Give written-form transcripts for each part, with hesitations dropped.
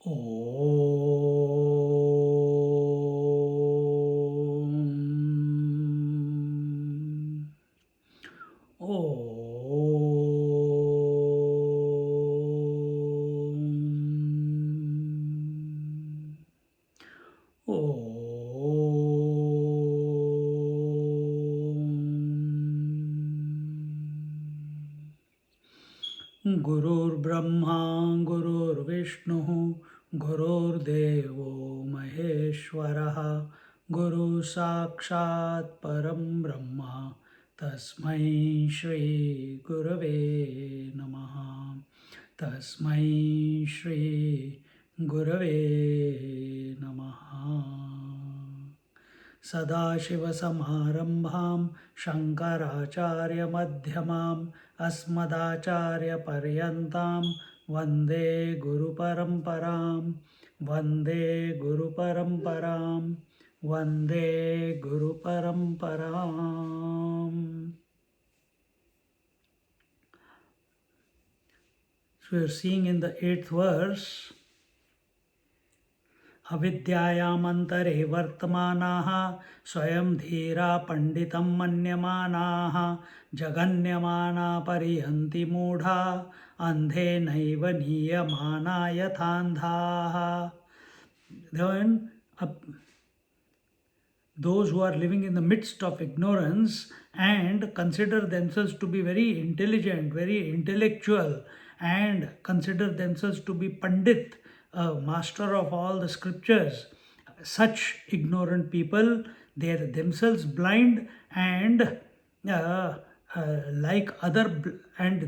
Om. Om. Om. Gurur Brahma, Gurur Vishnu, Gurur Devo Maheshwaraha, Guru Sakshat Param Brahma, Tasmai Shri Gurave Namaha. Tasmai Shri Gurave Namaha. Sadashivasamarambham Shankaracharya-madhyamam Asmadacharya-paryantam Vande Guru-paramparam Vande Guru-paramparam Vande Guru-paramparam. So we are seeing in the 8th verse, अविद्यायामन्तरे वर्तमानाः स्वयं धीरा पंडितं मन्यमानाः जगन्यमाना परिहन्ति मूढा अन्धेनैव नीयमाना यथान्धाः. Then those who are living in the midst of ignorance and consider themselves to be very intelligent, very intellectual, and consider themselves to be Pandit, a master of all the scriptures, such ignorant people, they are themselves blind and and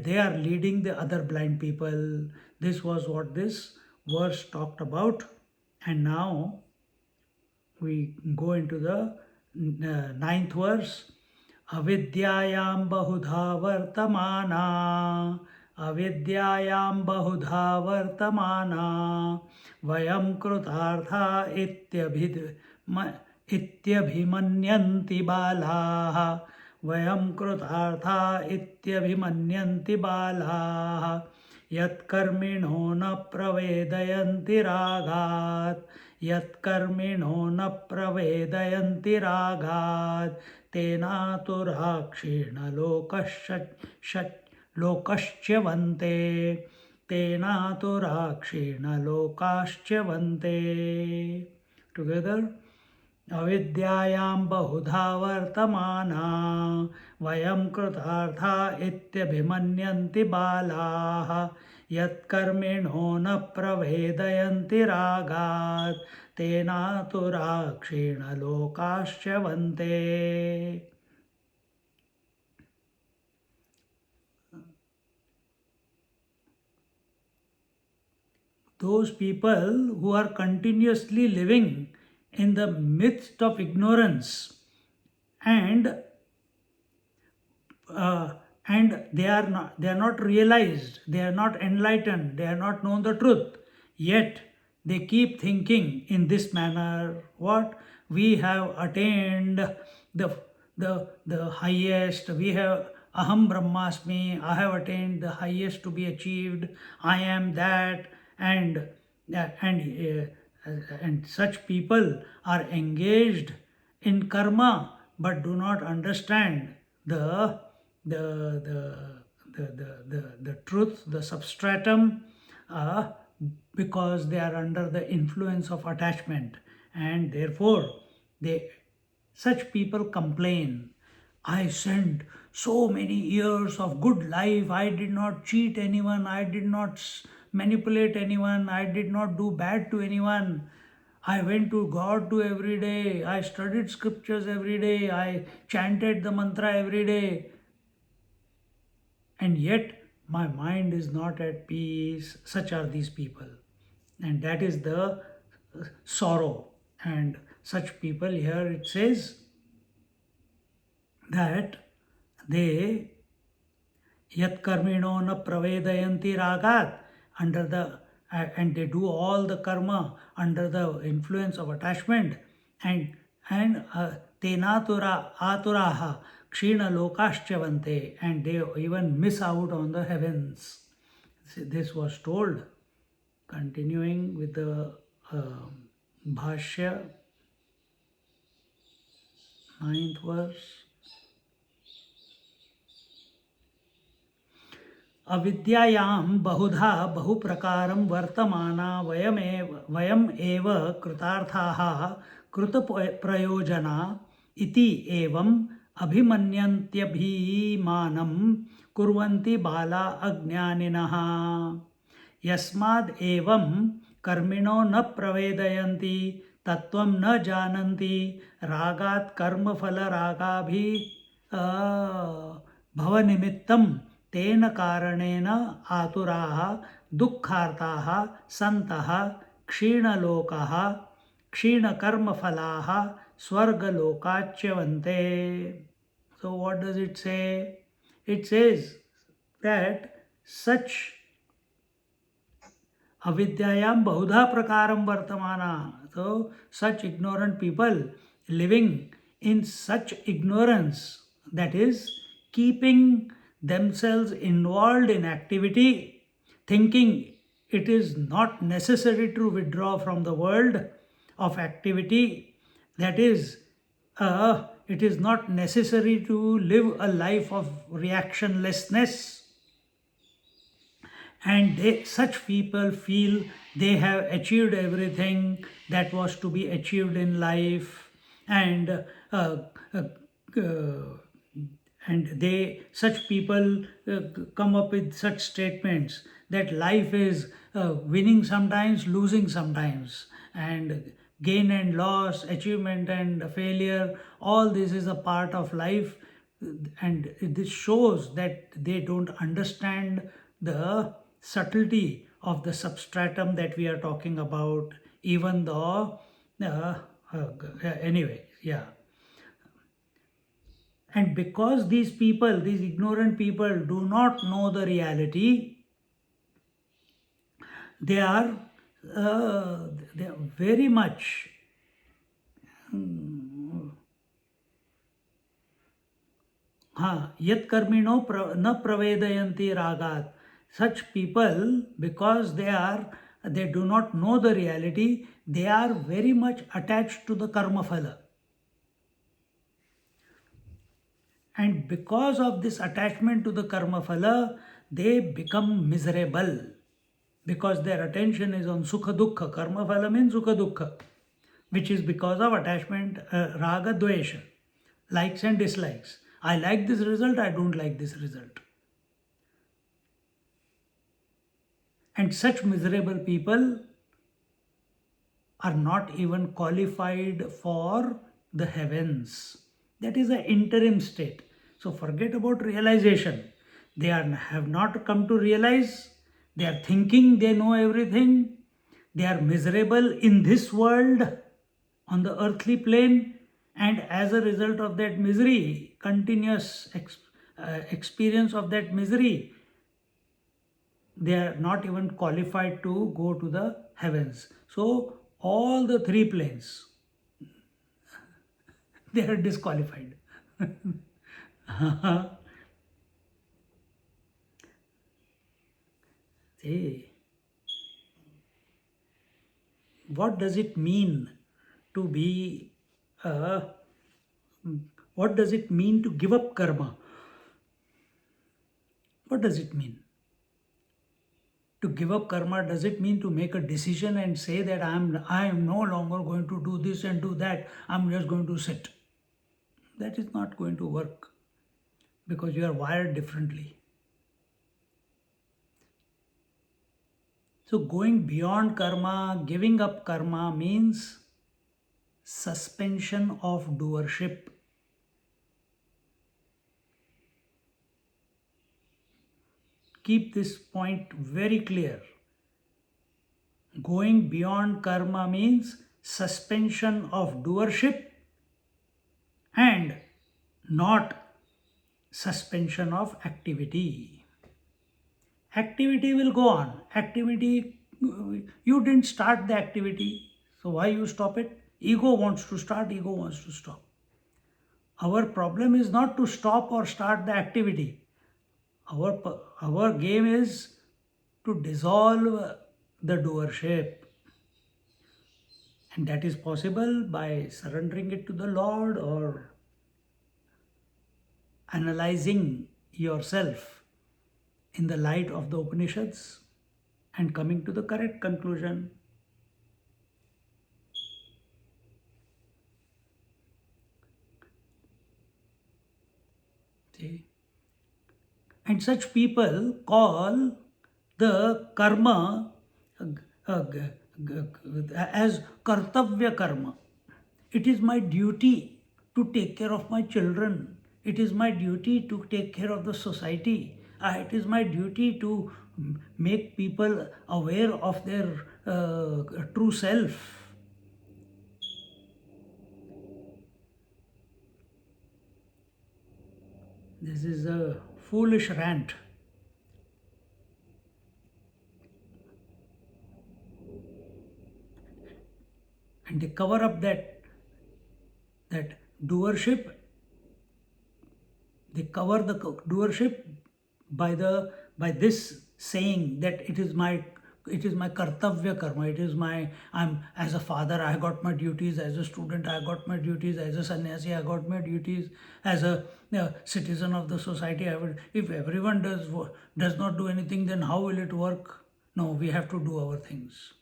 they are leading the other blind people. This was what this verse talked about. And now we go into the 9th verse. Avidyayam bahudha vartamana Avidyayam bahudha vartamana Vayam krutartha ityabhimanyanti balaha Vayam krutartha ityabhimanyanti balaha Yat karmino na pravedayanti ragat Yat karmino na pravedayanti ragat Tena turakshina lokaschyavante Tena turakshina lokaschyavante. Together. Avidyayam bahudha vartamana Vayam krutartha ityabhimanyanti balaha Yat karmino na pravedayanti ragat Tena turakshina lokaschyavante. Those people who are continuously living in the midst of ignorance and they are not realized, they are not enlightened, they are not known the truth, yet they keep thinking in this manner, what we have attained the highest, we have aham brahmasmi, I have attained the highest to be achieved, I am that, and such people are engaged in karma but do not understand the truth, the substratum, because they are under the influence of attachment, and therefore such people complain, I spent so many years of good life, I did not cheat anyone, I did not manipulate anyone, I did not do bad to anyone, I went to God to every day, I studied scriptures every day, I chanted the mantra every day, and yet my mind is not at peace. Such are these people, and that is the sorrow. And such people, here it says that they yat karmino na pravedayanti ragat, under the and they do all the karma under the influence of attachment, and tenatura aturaha kshina lokaschavante, and they even miss out on the heavens. This was told Continuing with the Bhashya, 9th verse. अविद्यायां बहुधा बहुप्रकारं वर्तमाना वयम् एव कृतार्थाः कृतप्रयोजना इति एवम् अभिमन्यन्त्यभिमानं कुर्वन्ति बाला अज्ञानिनः यस्माद् एवं कर्मिणो न प्रवेदयन्ति तत्त्वं न जानन्ति रागात् कर्मफलरागाभि भवनिमित्तं तेन कारणेन आतुराः दुःखार्ताः सन्तः क्षीणलोकाः क्षीणकर्मफलाः स्वर्गलोकाच्यवन्ते. So what does it say? It says that such avidyayam bahudha prakaram vartamana. So such ignorant people living in such ignorance, that is keeping themselves involved in activity, thinking it is not necessary to withdraw from the world of activity, that is, it is not necessary to live a life of reactionlessness. And such people feel they have achieved everything that was to be achieved in life, and uh, uh, such people come up with such statements that life is winning sometimes, losing sometimes, and gain and loss, achievement and failure, all this is a part of life. And this shows that they don't understand the subtlety of the substratum that we are talking about, even though anyway, yeah. And because these people, these ignorant people, do not know the reality, they are very much yat karmino na pravedayanti ragat. Such people, because they do not know the reality, they are very much attached to the karma phala. And because of this attachment to the karma phala, they become miserable, because their attention is on sukha dukkha. Karma phala means sukha dukkha, which is because of attachment, raga dvesha, likes and dislikes. I like this result, I don't like this result. And such miserable people are not even qualified for the heavens. That is an interim state. So forget about realization. They have not come to realize. They are thinking they know everything. They are miserable in this world, on the earthly plane, and as a result of that misery, continuous experience of that misery, they are not even qualified to go to the heavens. So all the three planes, they are disqualified. See, what does it mean to be, what does it mean to give up karma? What does it mean? To give up karma, does it mean to make a decision and say that I am no longer going to do this and do that, I'm just going to sit? That is not going to work, because you are wired differently. So going beyond karma, giving up karma, means suspension of doership. Keep this point very clear. Going beyond karma means suspension of doership and not suspension of activity. Activity will go on. Activity, you didn't start the activity, so why you stop it? Ego wants to start, ego wants to stop. Our problem is not to stop or start the activity. Our game is to dissolve the doership. And that is possible by surrendering it to the Lord or analyzing yourself in the light of the Upanishads and coming to the correct conclusion. See? And such people call the karma as kartavya karma. It is my duty to take care of my children. It is my duty to take care of the society. It is my duty to make people aware of their true self. This is a foolish rant. And they cover up that doership. They cover the doership by this saying that it is my kartavya karma. It is my, I'm as a father I got my duties, as a student I got my duties, as a sannyasi I got my duties, as a citizen of the society I will. If everyone does not do anything, then how will it work? No, we have to do our things.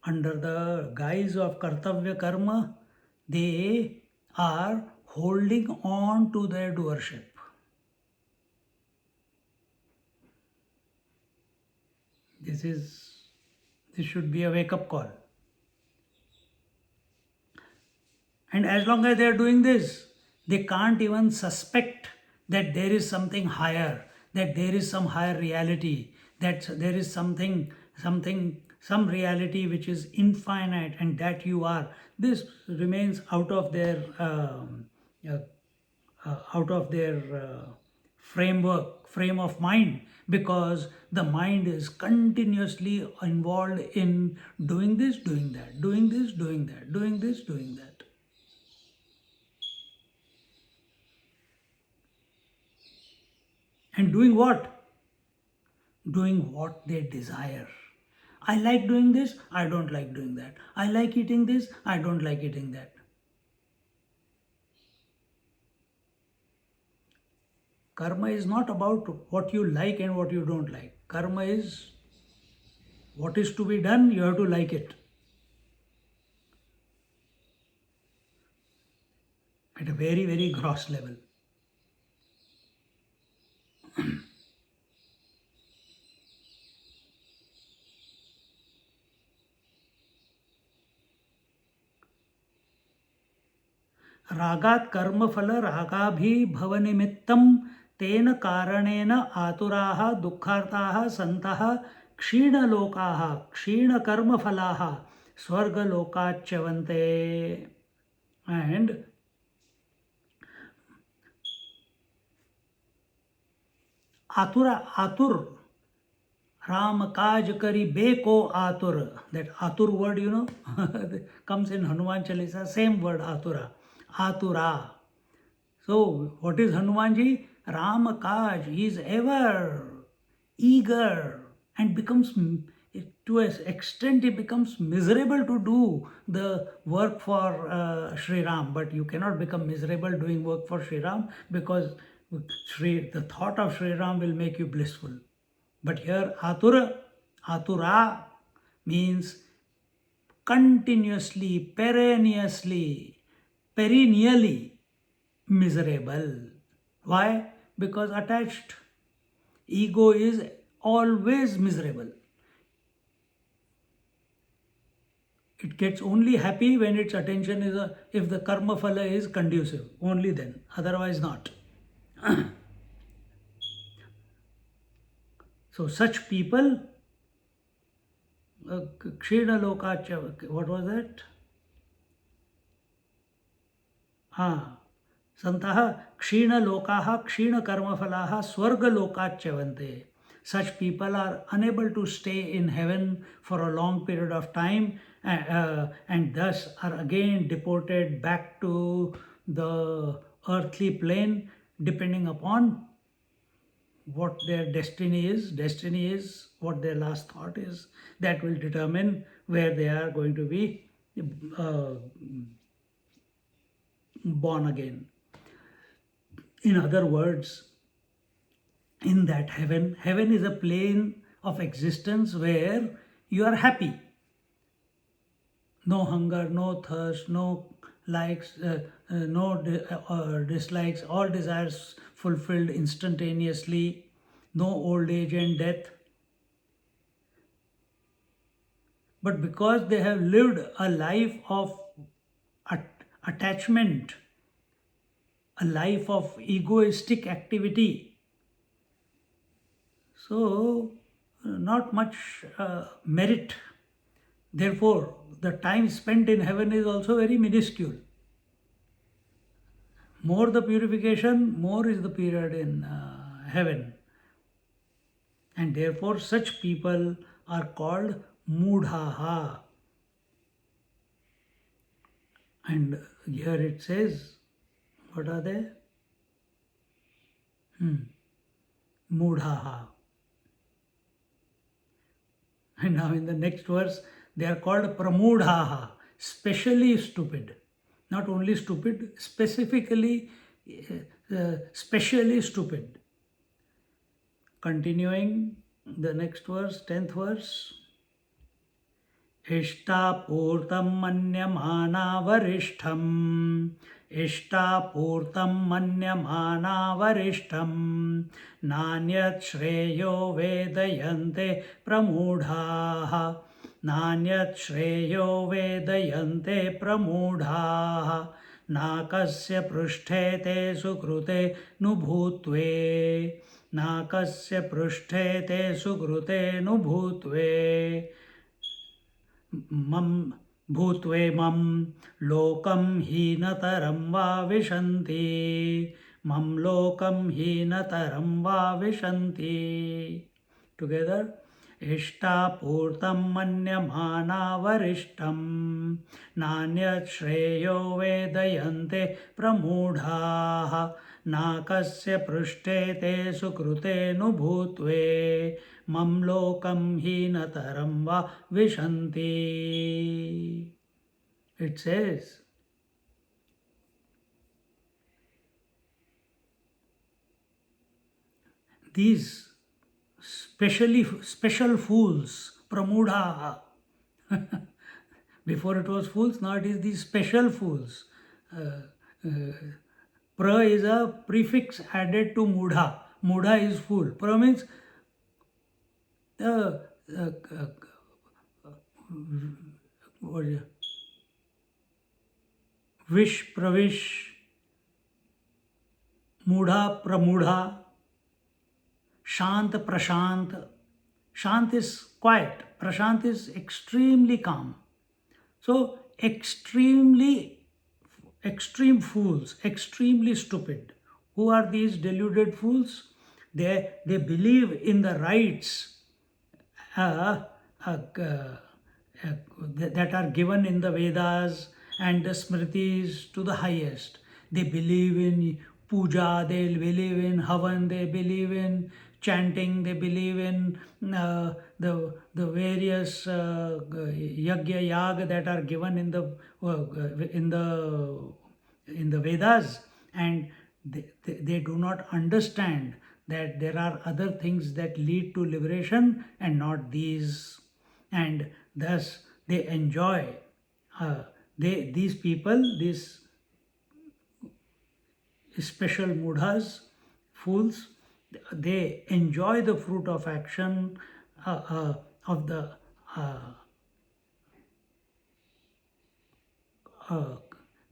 Under the guise of kartavya karma, they are holding on to their doership. This should be a wake-up call. And as long as they are doing this, they can't even suspect that there is something higher, that there is some higher reality, that there is some reality which is infinite and that you are. This remains out of their frame of mind, because the mind is continuously involved in doing this, doing that, doing this, doing that, doing this, doing that. And doing what? Doing what they desire. I like doing this, I don't like doing that. I like eating this, I don't like eating that. Karma is not about what you like and what you don't like. Karma is what is to be done, you have to like it. At a very, very gross level. रागात कर्मफल रागाभिभव निमित्तं तेन कारणेन आतुराः दुःखार्ताः सन्तः क्षीणलोकाः क्षीणकर्मफलाः स्वर्गलोकाच्यवन्ते. And आतुर Ram kaj kari beko atur. That atur word, comes in Hanuman Chalisa, same word atura. Atura. So, what is Hanumanji? Ram kaj, he is ever eager and becomes, to an extent, he becomes miserable to do the work for Sri Ram. But you cannot become miserable doing work for Sri Ram, because the thought of Sri Ram will make you blissful. But here atura means continuously, perennially miserable. Why? Because attached. Ego is always miserable. It gets only happy when its attention is, if the karma phala is conducive, only then, otherwise not. So such people, Kshina Lokacha, what was that? Santaha Kshina Lokaha Kshina Karmafalaha Swarga Lokachavante. Such people are unable to stay in heaven for a long period of time, and thus are again deported back to the earthly plane, depending upon what their destiny is. Destiny is what their last thought is. That will determine where they are going to be uh, born again. In other words, in that heaven is a plane of existence where you are happy. No hunger, no thirst, no likes, no dislikes, all desires fulfilled instantaneously, no old age and death. But because they have lived a life of attachment, a life of egoistic activity, so not much merit. Therefore, the time spent in heaven is also very minuscule. More the purification, more is the period in heaven. And therefore, such people are called mudhaha. And here it says, what are they? Mudhaha. And now in the next verse, they are called pramudhaha, specially stupid. Not only stupid, specifically, specially stupid. Continuing the next verse, 10th verse. इष्टापूर्तं मन्यमाना वरिष्ठम् इष्टापूर्तं मन्यमाना वरिष्ठम् नान्यत् श्रेयो वेदयन्ते प्रमूढाः नान्यत् श्रेयो वेदयन्ते प्रमूढाः नाकस्य पृष्ठे ते सुकृते नुभूत्वे नाकस्य पृष्ठे ते सुकृते नुभूत्वे मम भूत्वे मम लोकम हीनतरं वा विशन्ति मम लोकम हीनतरं वा विशन्ति. टुगेदर. इष्टापूर्तं मन्यमाना वरिष्ठं नान्यत् श्रेयो वेदयन्ते प्रमूढाः नाकस्य पृष्ठे ते सुकृते नुभूत्वे मम लोकम हीनतरं वा विशन्ति. It says, these special fools, pramudha. Before it was fools, now it is these special fools. Pra is a prefix added to mudha. Mudha is fool. Pra means wish, pravish, mudha, pramudha, shant, prashant. Shant is quiet, prashant is extremely calm. So, extreme fools, extremely stupid. Who are these deluded fools? They believe in the rights that are given in the Vedas and the Smritis to the highest. They believe in puja, they believe in havan, they believe in chanting, they believe in the various yagya yaga that are given in the Vedas, and they do not understand that there are other things that lead to liberation and not these, and thus they enjoy. These people, these special mudhas, fools, they enjoy the fruit of action of the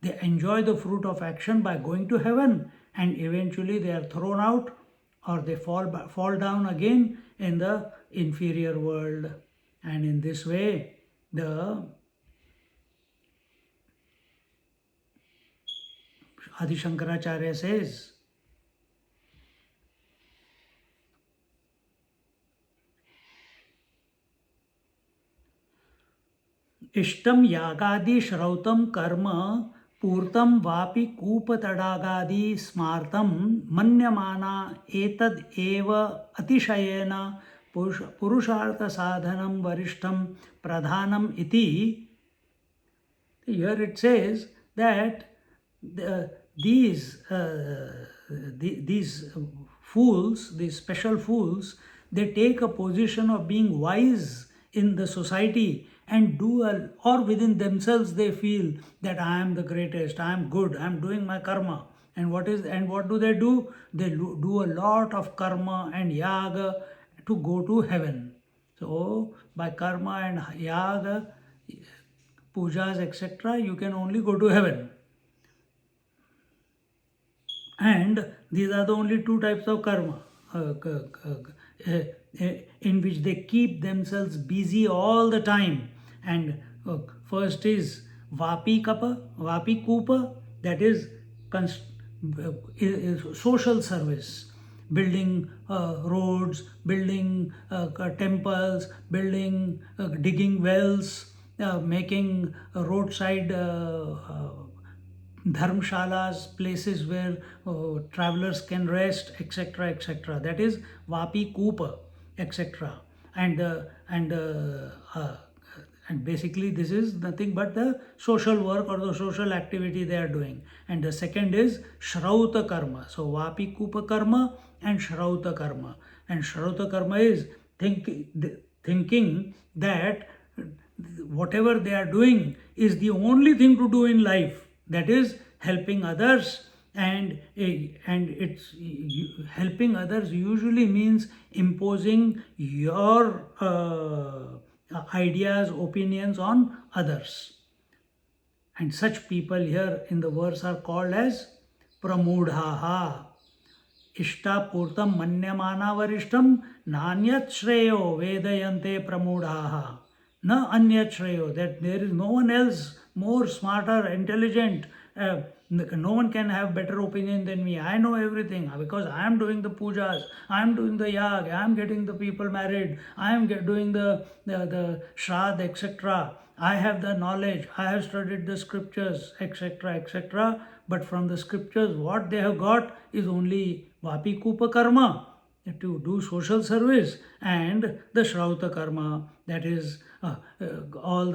they enjoy the fruit of action by going to heaven, and eventually they are thrown out or they fall down again in the inferior world. And in this way, the Adi Shankaracharya says, इष्टम यागादि श्रौतम कर्म पूर्तं वापि कूपतडागादि स्मार्तं मन्यमाना एतद् एव अतिशयेन पुरुषार्थसाधनं वरिष्ठं प्रधानम् इति. Here it says that these fools, these special fools, they take a position of being wise in the society and or within themselves they feel that I am the greatest, I am good, I am doing my karma. And what do? They do a lot of karma and yaga to go to heaven. So by karma and yaga, pujas, etc., you can only go to heaven. And these are the only two types of karma in which they keep themselves busy all the time. And first is Vapi Kupa, that is social service, building roads, building temples, digging wells, making roadside dharmshalas, places where travelers can rest, etc., etc. That is Vapi Kupa, etc. And basically this is nothing but the social work or the social activity they are doing. And the second is Shrauta Karma. So Vapi Kupa Karma and Shrauta Karma. And Shrauta Karma is thinking that whatever they are doing is the only thing to do in life, that is helping others. And it's helping others usually means imposing your ideas, opinions on others. And such people here in the verse are called as pramudhaha. Ishta purtam manyamana varishtam nanyat shreyo vedayante pramudhaha. Na anyat shreyo, that there is no one else more smarter, intelligent. No one can have better opinion than me. I know everything because I am doing the pujas, I am doing the yag, I am getting the people married, I am doing the shraddha, etc. I have the knowledge, I have studied the scriptures, etc., etc. But from the scriptures, what they have got is only Vapi Kupa Karma, to do social service, and the Shrauta Karma, that is all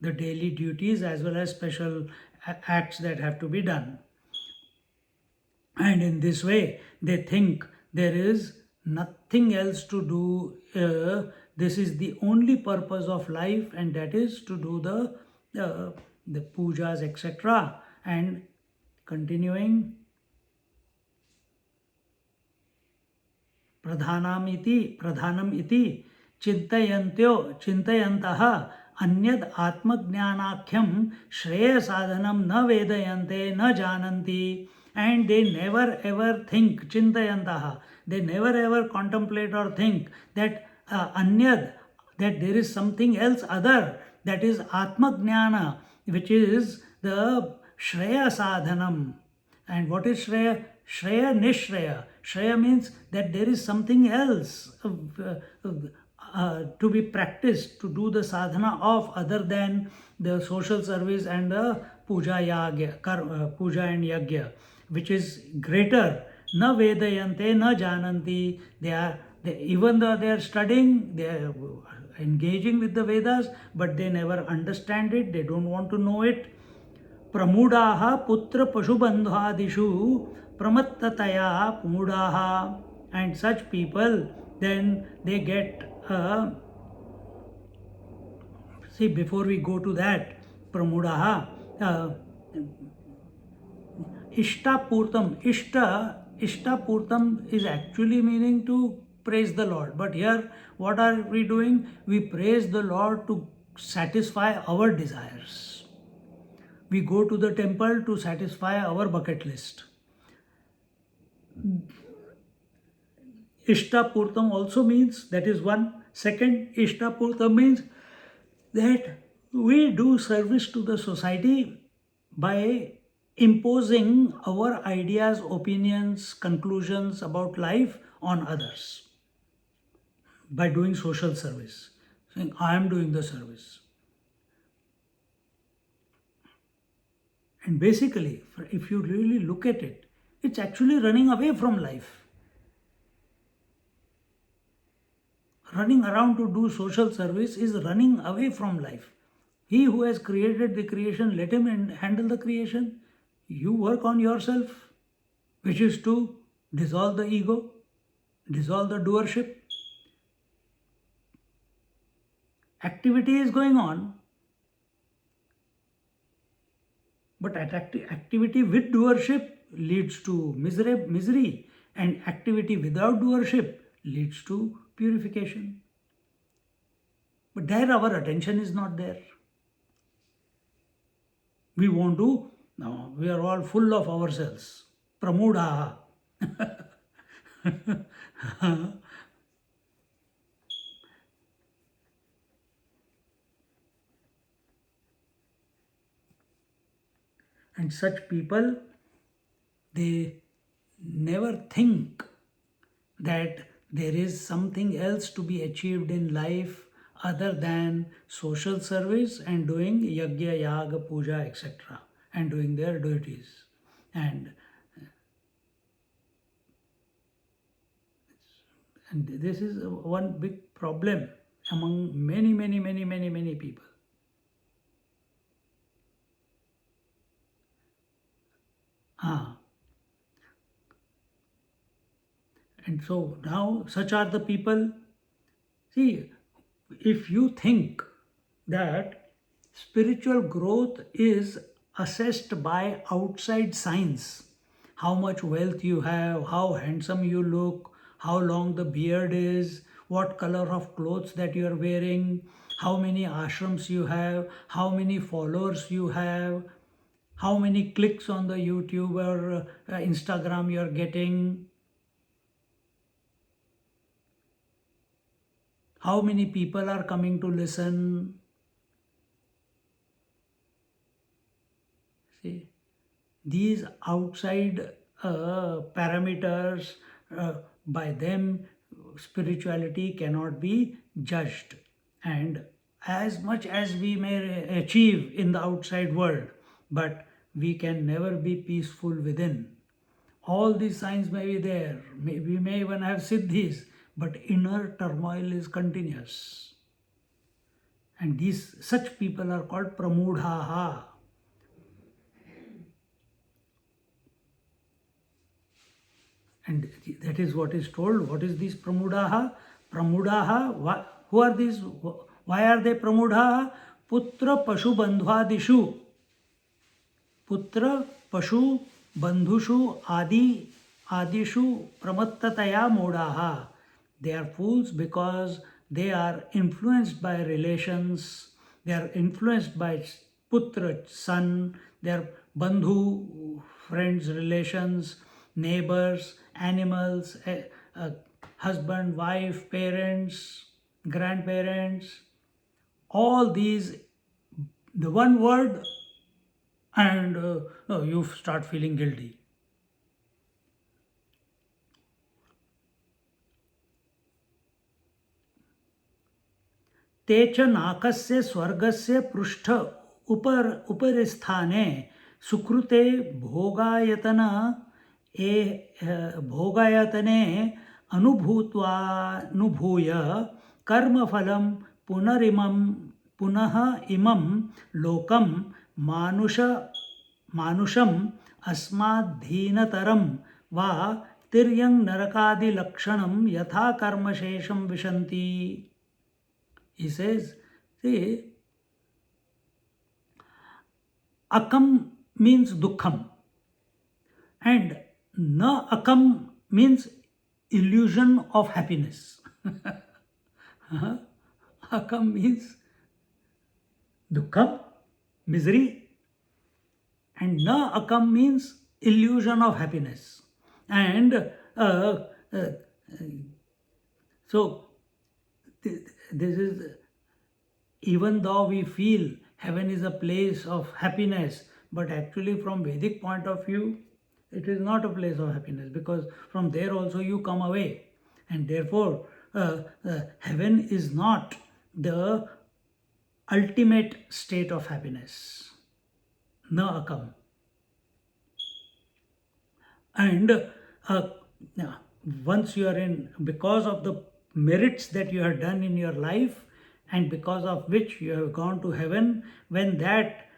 the daily duties as well as special acts that have to be done. And in this way, they think there is nothing else to do. This is the only purpose of life, and that is to do the pujas, etc. And continuing, pradhanam iti चिंतयन्तः अन्यद् आत्मज्ञानाख्यं श्रेय साधनम न वेदयन्ते न जानन्ति. And they never ever think, chintayantah, they never ever contemplate or think that anyad, that there is something else other, that is atmajnana, which is the shreya sadhanam. And what is shreya? Shreya nishreya. Shreya means that there is something else to be practiced, to do the sadhana of, other than the social service and the puja and yagya, which is greater. Na vedayante na jananti. Even though they are studying, they are engaging with the Vedas, but they never understand it, they don't want to know it. Pramudaha putra pashubandhadishu pramattataya pumudaha. And such people, then they get see, before we go to that, pramudaha, ishta purtam. Ishta purtam is actually meaning to praise the Lord. But here, what are we doing? We praise the Lord to satisfy our desires. We go to the temple to satisfy our bucket list. Ishta purtam also means, that is one. Second, ishta purtam means that we do service to the society by imposing our ideas, opinions, conclusions about life on others, by doing social service. saying, I am doing the service. And basically, if you really look at it, it's actually running away from life. Running around to do social service is running away from life. He who has created the creation, let him handle the creation. You work on yourself, which is to dissolve the ego, dissolve the doership. Activity is going on, but activity with doership leads to misery, and activity without doership leads to purification. But there our attention is not there. We want to, no, we are all full of ourselves. Pramudha. And such people, they never think that there is something else to be achieved in life other than social service and doing yajna, yaga, puja, etc. and doing their duties. And this is one big problem among many people. And so now such are the people. See, if you think that spiritual growth is assessed by outside signs, how much wealth you have, how handsome you look, how long the beard is, what color of clothes that you are wearing, how many ashrams you have, how many followers you have, how many clicks on the YouTube or Instagram you are getting, how many people are coming to listen. See, these outside parameters, by them spirituality cannot be judged. And as much as we may achieve in the outside world, but we can never be peaceful within. All these signs may be there, we may even have siddhis, but inner turmoil is continuous. And such people are called pramudhaha. And that is what is told. What is this pramudhaha? Pramudhaha, who are these? Why are they pramudhaha? Putra pashu bandhvadishu. Putra pashu bandhushu adishu pramattataya modaha. They are fools because they are influenced by relations, they are influenced by putra, son, their bandhu, friends, relations, neighbors, animals, husband, wife, parents, grandparents, all these, the one word, and you start feeling guilty. ते च नाकस्य स्वर्गस्य पृष्ठ उपरिस्थाने सुकृते भोगायतने अनुभूय कर्मफलं पुनः इमं लोकं मानुषम् अस्माद्धीनतरं वा तिर्यं नरकादिलक्षणं यथा कर्मशेषं विशन्ति. He says, see, akam means dukkham, and na akam means illusion of happiness. Akam means dukkham, misery, and na akam means illusion of happiness. And so this is, even though we feel heaven is a place of happiness, but actually from Vedic point of view, it is not a place of happiness, because from there also you come away. And therefore, heaven is not the ultimate state of happiness. Na akam. And now, once you are in, because of the merits that you have done in your life, and because of which you have gone to heaven, when that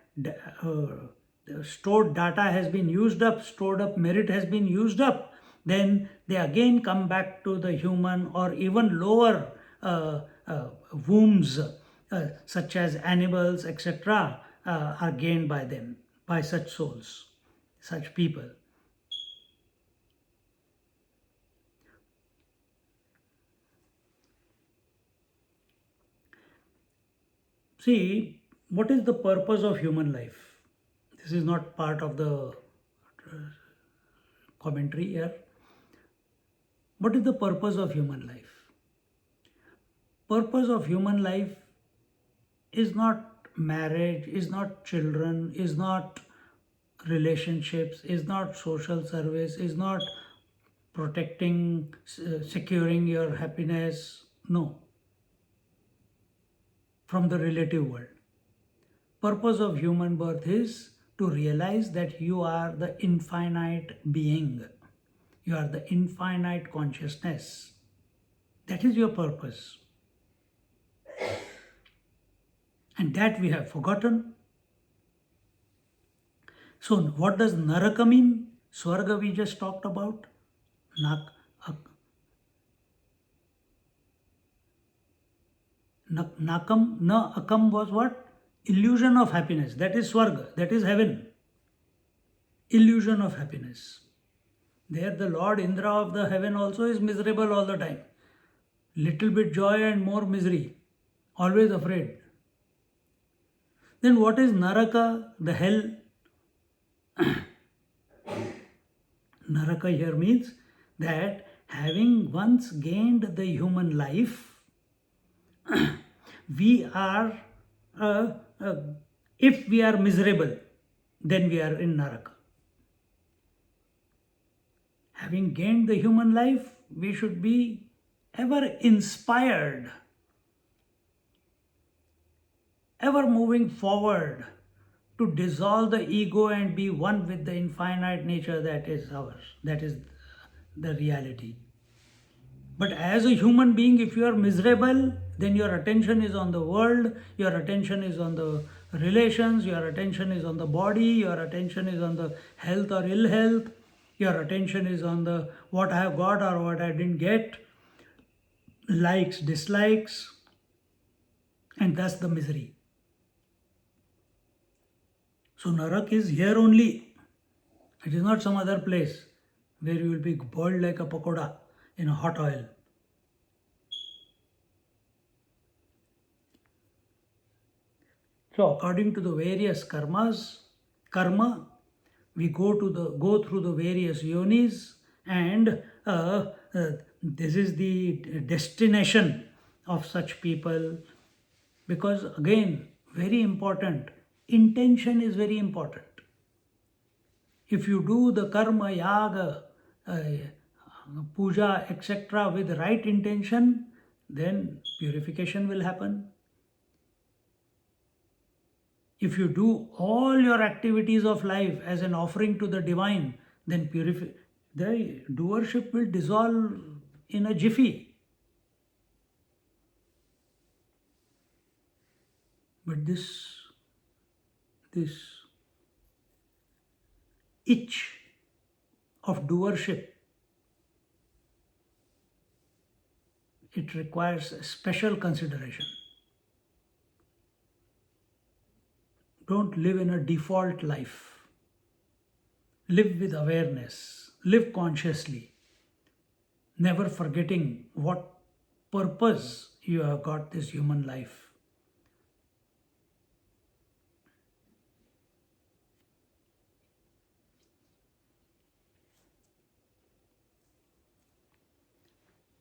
stored data has been used up, stored up merit has been used up, then they again come back to the human or even lower wombs, such as animals, etc., are gained by them, by such souls, such people. See, what is the purpose of human life? This is not part of the commentary here. What is the purpose of human life? Purpose of human life is not marriage, is not children, is not relationships, is not social service, is not protecting, securing your happiness. No. From the relative world. Purpose of human birth is to realize that you are the infinite being. You are the infinite consciousness. That is your purpose. And that we have forgotten. So what does Naraka mean? Swarga we just talked about. Nakam, na akam was what? Illusion of happiness. That is Swarga. That is heaven. Illusion of happiness. There the Lord Indra of the heaven also is miserable all the time. Little bit joy and more misery. Always afraid. Then what is Naraka, the hell? Naraka here means that having once gained the human life, we are, if we are miserable, then we are in Naraka. Having gained the human life, we should be ever inspired, ever moving forward to dissolve the ego and be one with the infinite nature that is ours, that is the reality. But as a human being, if you are miserable, then your attention is on the world, your attention is on the relations, your attention is on the body, your attention is on the health or ill health, your attention is on the what I have got or what I didn't get, likes, dislikes, and thus the misery. So Narak is here only. It is not some other place where you will be boiled like a pakoda in a hot oil. So according to the various karma, we go through the various yonis, and this is the destination of such people. Because again, very important, intention is very important. If you do the karma, yaga, puja, etc. with right intention, then purification will happen. If you do all your activities of life as an offering to the divine, then the doership will dissolve in a jiffy. But this itch of doership, it requires special consideration. Don't live in a default life. Live with awareness. Live consciously. Never forgetting what purpose you have got this human life.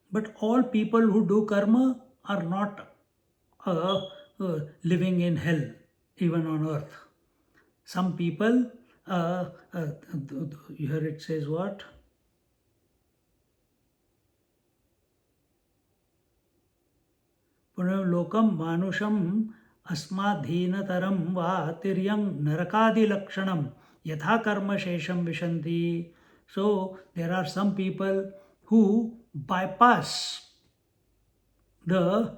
But all people who do karma are not living in hell, even on earth. Some people, here it says what? पुनर्लोकम मानुषम अस्माधीनतरम वा तिर्यं narakadilakshana yatha karma shesham vishanti. So there are some people who bypass the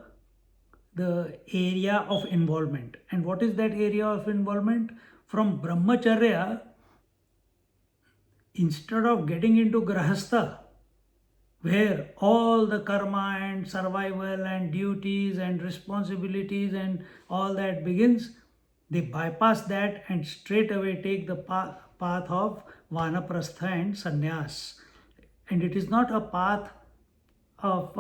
area of involvement. And what is that area of involvement? From brahmacharya, instead of getting into grahastha, where all the karma and survival and duties and responsibilities and all that begins, they bypass that and straight away take the path of vanaprastha and sannyas. And it is not a path of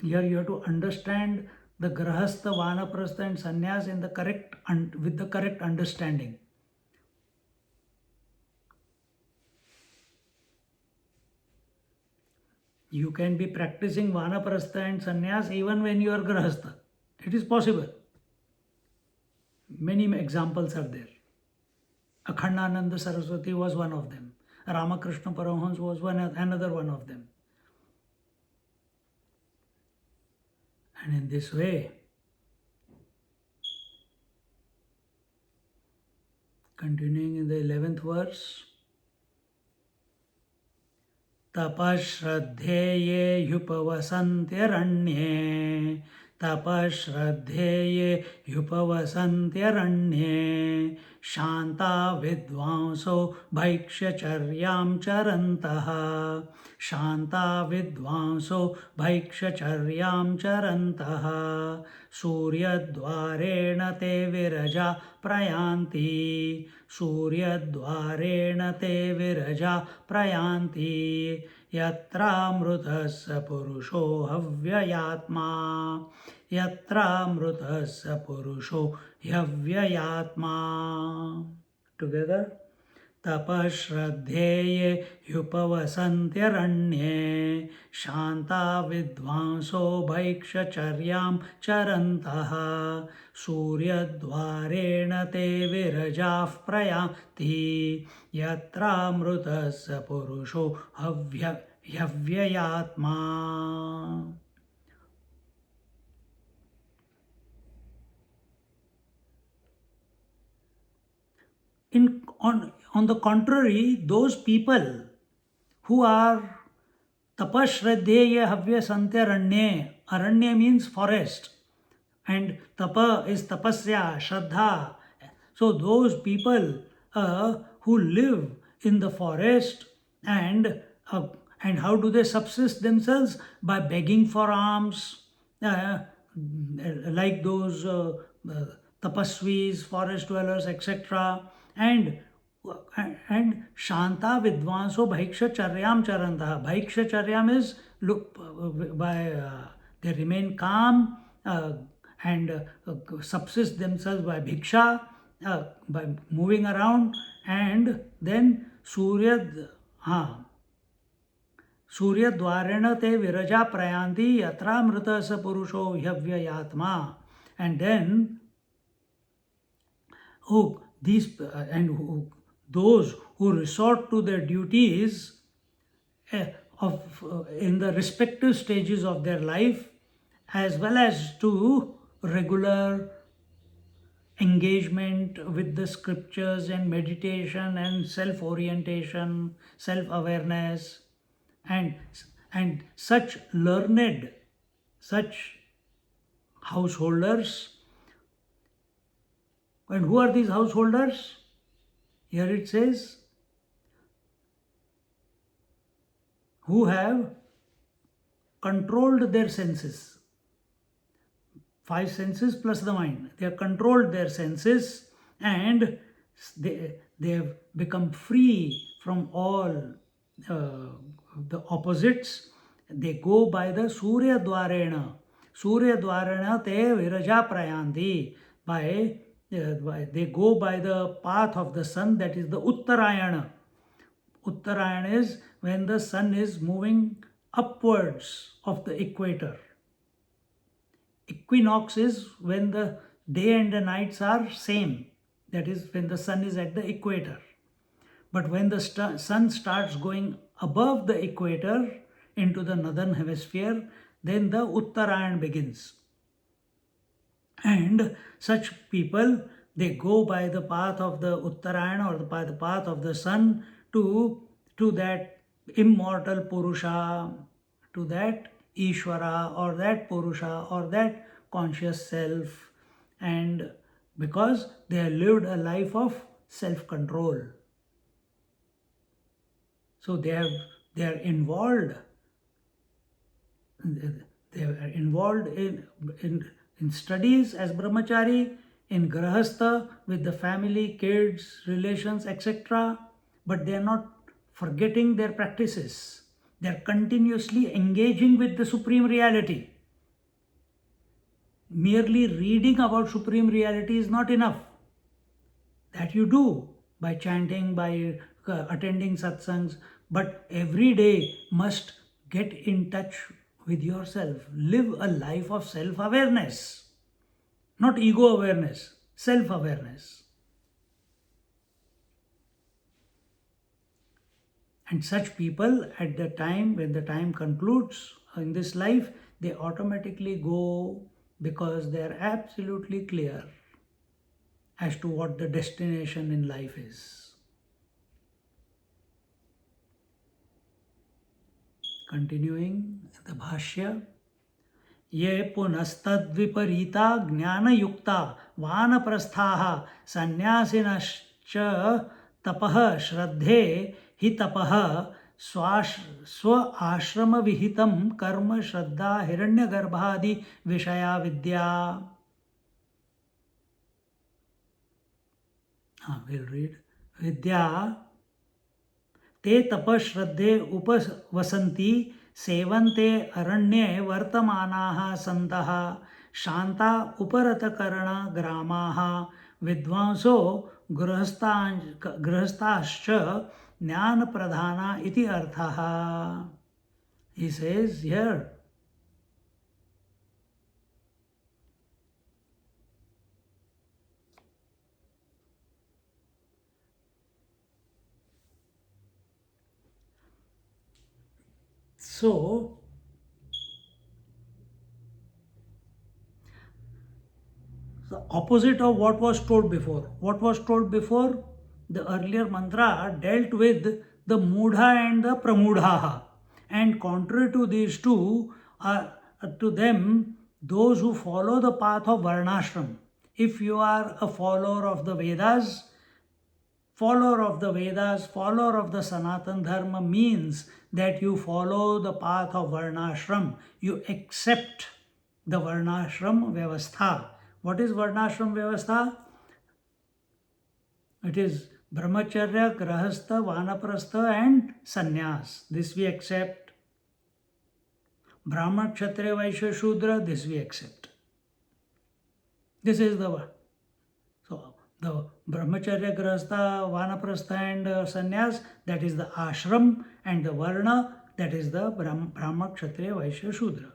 here you have to understand the grahastha, vanaprastha and sannyas in the correct with the correct understanding. You can be practicing vanaprastha and sannyas even when you are grahastha. It is possible. Many examples are there. Akhandananda Saraswati was one of them. Ramakrishna Paramahansa was another one of them. And in this way, continuing in the 11th verse, tapashraddheye yupavasantyaranye tapashraddheye yupavasantyaranye shanta vidvanso bhaikshyacharyam charantaha shanta vidvanso bhaikshyacharyam charantaha suryadvarena te viraja prayanti सूर्यद्वारेण ते विरजा प्रयान्ति यत्रामृतस्य पुरुषो हव्ययात्मा यत्रामृतस्य पुरुषो ह्यव्ययात्मा. Together. तपश्रद्धेये ह्युपवसन्त्यरण्ये शान्ता विद्वांसो भैक्षचर्यां चरन्तः सूर्यद्वारेण ते विरजाः प्रयान्ति यत्रामृतस्य पुरुषो ह्यव्ययात्मा. On the contrary, those people who are tapashraddheya havya santyaranye, aranya means forest, and tapa is tapasya, shraddha. So those people who live in the forest and how do they subsist themselves? By begging for alms, like those tapasvis, forest dwellers, etc. And shanta vidvanso bhaikshyacharyam charanta. Bhaikshyacharyam is they remain calm and subsist themselves by bhiksha, by moving around, and then Surya dvarena te viraja prayanti yatra mrita sa purusho hyavyayatma. And then those who resort to their duties in the respective stages of their life, as well as to regular engagement with the scriptures and meditation and self-orientation, self-awareness, and such learned, such householders. And who are these householders? Here it says, who have controlled their senses. 5 senses plus the mind. They have controlled their senses and they have become free from all the opposites. They go by the Surya dvarena. Surya dvarena te viraja prayanti. They go by the path of the sun, that is the Uttarayana. Uttarayana is when the sun is moving upwards of the equator. Equinox is when the day and the nights are same, that is when the sun is at the equator. But when the sun starts going above the equator, into the northern hemisphere, then the Uttarayan begins. And such people, they go by the path of the Uttarayan or by the path of the sun to that immortal Purusha, to that Ishvara or that Purusha or that conscious self. And because they have lived a life of self-control. So they are involved. They are involved in studies as brahmachari, in grahastha with the family, kids, relations, etc. But they are not forgetting their practices. They are continuously engaging with the Supreme Reality. Merely reading about Supreme Reality is not enough. That you do by chanting, by attending satsangs, but every day must get in touch with yourself. Live a life of self-awareness, not ego awareness, self-awareness. And such people, at the time, when the time concludes in this life, they automatically go because they are absolutely clear as to what the destination in life is. Continuing the Bhashya. ये पुनस्तद्विपरीता ज्ञानयुक्ता वानप्रस्थाः सन्यासिनश्च तपः श्रद्धे हि तपः स्व आश्रम विहितं कर्म श्रद्धा हिरण्यगर्भादि विषया विद्या. We'll read. विद्या ते तपश्रद्धे उपवसन्ति सेवन्ते अरण्ये वर्तमानाः सन्तः शान्ता उपरतकरण ग्रामाः विद्वांसो गृहस्थाश्च ज्ञान प्रधाना इति अर्थः. He says here, so the opposite of what was told before. What was told before? The earlier mantra dealt with the mudha and the pramudhaha. And contrary to these two, to them, those who follow the path of varnashram. If you are a follower of the Vedas, follower of the Sanatan Dharma means that you follow the path of varnashram. You accept the varnashram vyavastha. What is varnashram vyavastha? It is brahmacharya, grahastha, vanaprastha and sannyas. This we accept. Brahma, kshatriya, vaishya, shudra, this we accept. This is the brahmacharya, grahastha, vanaprastha and sannyas, that is the ashram, and the varna, that is the brahma, kshatriya, vaishya, shudra.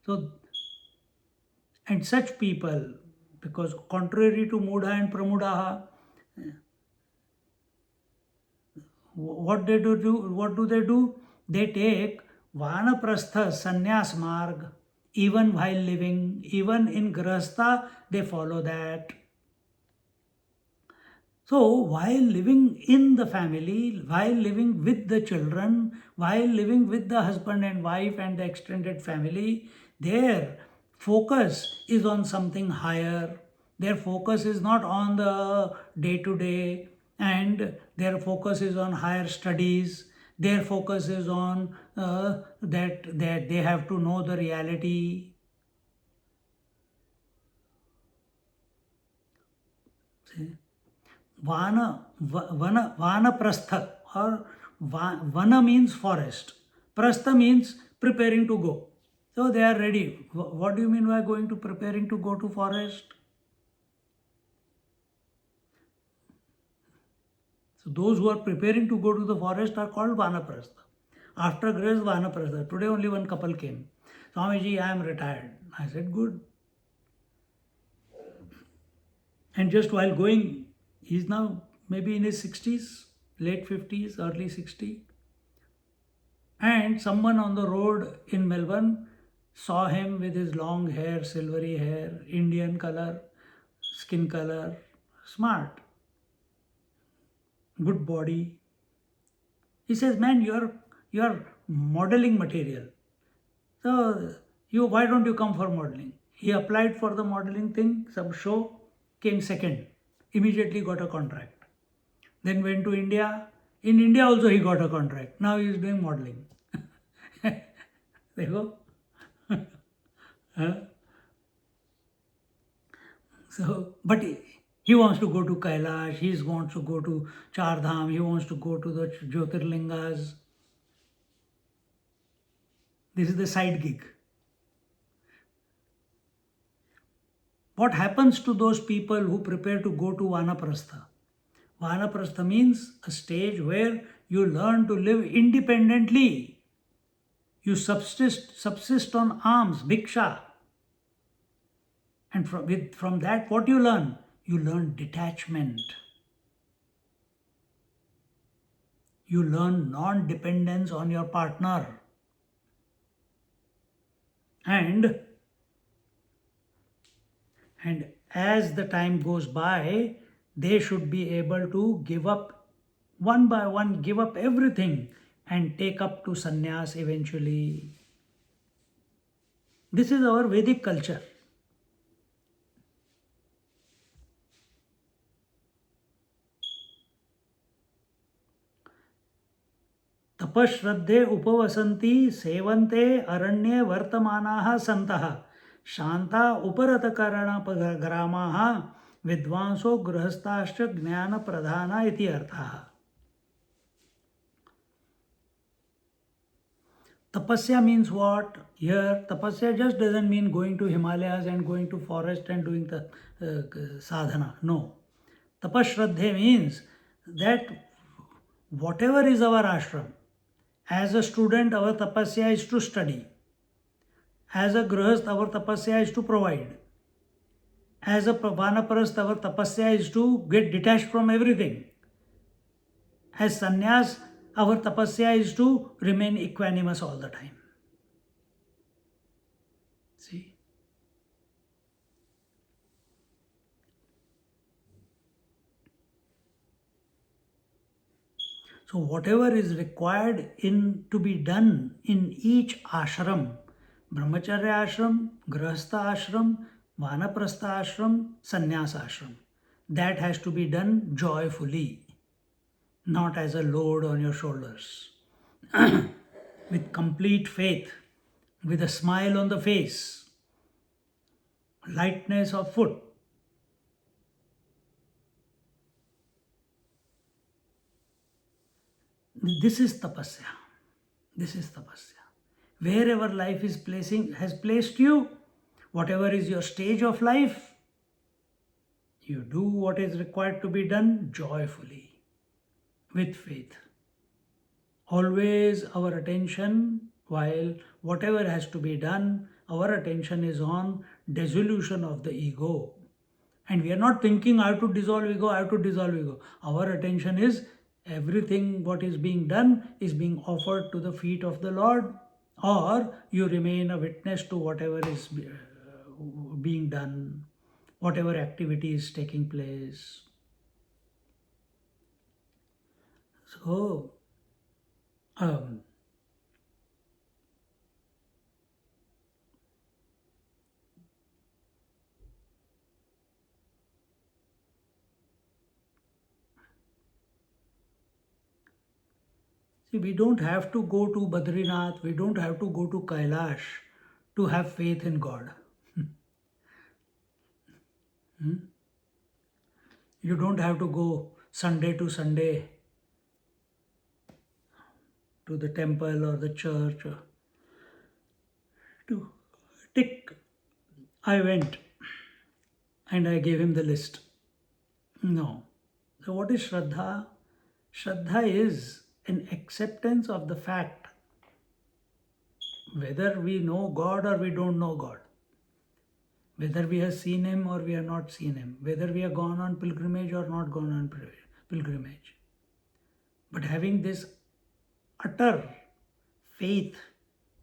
So, and such people, because contrary to mudha and pramudaha, what do they do? They take vanaprastha, sannyas marg, even while living, even in grahastha, they follow that. So while living in the family, while living with the children, while living with the husband and wife and the extended family, their focus is on something higher. Their focus is not on the day-to-day, and their focus is on higher studies. Their focus is on that they have to know the reality. See? Vanaprastha, or vana means forest. Prastha means preparing to go. So they are ready. What do you mean by preparing to go to forest? So those who are preparing to go to the forest are called vanaprastha. After grace, vanaprastha. Today only one couple came. Swamiji, I am retired. I said, good. And just while going, he's now maybe in his 60s, late 50s, early 60s. And someone on the road in Melbourne saw him with his long hair, silvery hair, Indian color, skin color, smart, good body. He says, "Man, you're modeling material. So you why don't you come for modeling?" He applied for the modeling thing, some show, came second, immediately got a contract. Then went to India. In India also he got a contract. Now he is doing modeling. देखो. Huh? So, but he wants to go to Kailash, he wants to go to Char Dham, he wants to go to the Jyotirlingas. This is the side gig. What happens to those people who prepare to go to Vanaprastha? Vanaprastha means a stage where you learn to live independently. You subsist on alms, bhiksha. And from that, what you learn? You learn detachment. You learn non-dependence on your partner. And as the time goes by, they should be able to give up one by one, give up everything and take up to sannyas eventually. This is our Vedic culture. तपश्रद्धे उपवसन्ति सेवन्ते अरण्ये वर्तमानाः सन्तः शान्ता उपरतकरणग्रामाः विद्वांसो गृहस्थाश्च ज्ञानप्रधाना इति अर्थः. Tapasya means what? Here, tapasya just doesn't mean going to Himalayas and going to forest and doing the sadhana. No. Tapashraddhe means that whatever is our ashram, as a student, our tapasya is to study. As a grihast, our tapasya is to provide. As a vanaparast, our tapasya is to get detached from everything. As sannyas, our tapasya is to remain equanimous all the time. See? So whatever is required to be done in each ashram, brahmacharya ashram, grihastha ashram, vanaprastha ashram, sannyasa ashram, that has to be done joyfully, not as a load on your shoulders. With complete faith, with a smile on the face, lightness of foot. This is tapasya. This is tapasya. Wherever life has placed you, whatever is your stage of life, you do what is required to be done joyfully, with faith. Always our attention, while whatever has to be done, our attention is on dissolution of the ego. And we are not thinking I have to dissolve ego, I have to dissolve ego. Our attention is everything what is being done is being offered to the feet of the Lord, or you remain a witness to whatever is being done, whatever activity is taking place. So, see, we don't have to go to Badrinath, we don't have to go to Kailash to have faith in God. You don't have to go Sunday to Sunday to the temple or the church to tick. I went and I gave him the list. No. So what is shraddha? Shraddha is an acceptance of the fact whether we know God or we don't know God, whether we have seen Him or we have not seen Him, whether we have gone on pilgrimage or not gone on pilgrimage. But having this utter faith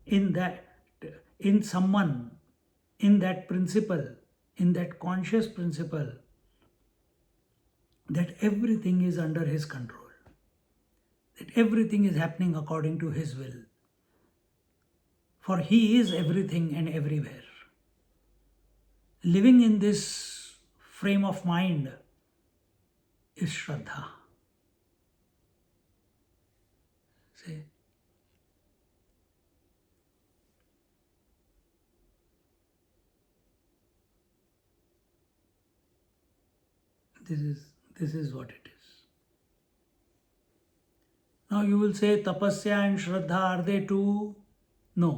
in that, in someone, in that principle, in that conscious principle, that everything is under his control, that everything is happening according to his will. For he is everything and everywhere. Living in this frame of mind is shraddha. See? This is what it is. Now you will say tapasya and shraddha, are they two? No.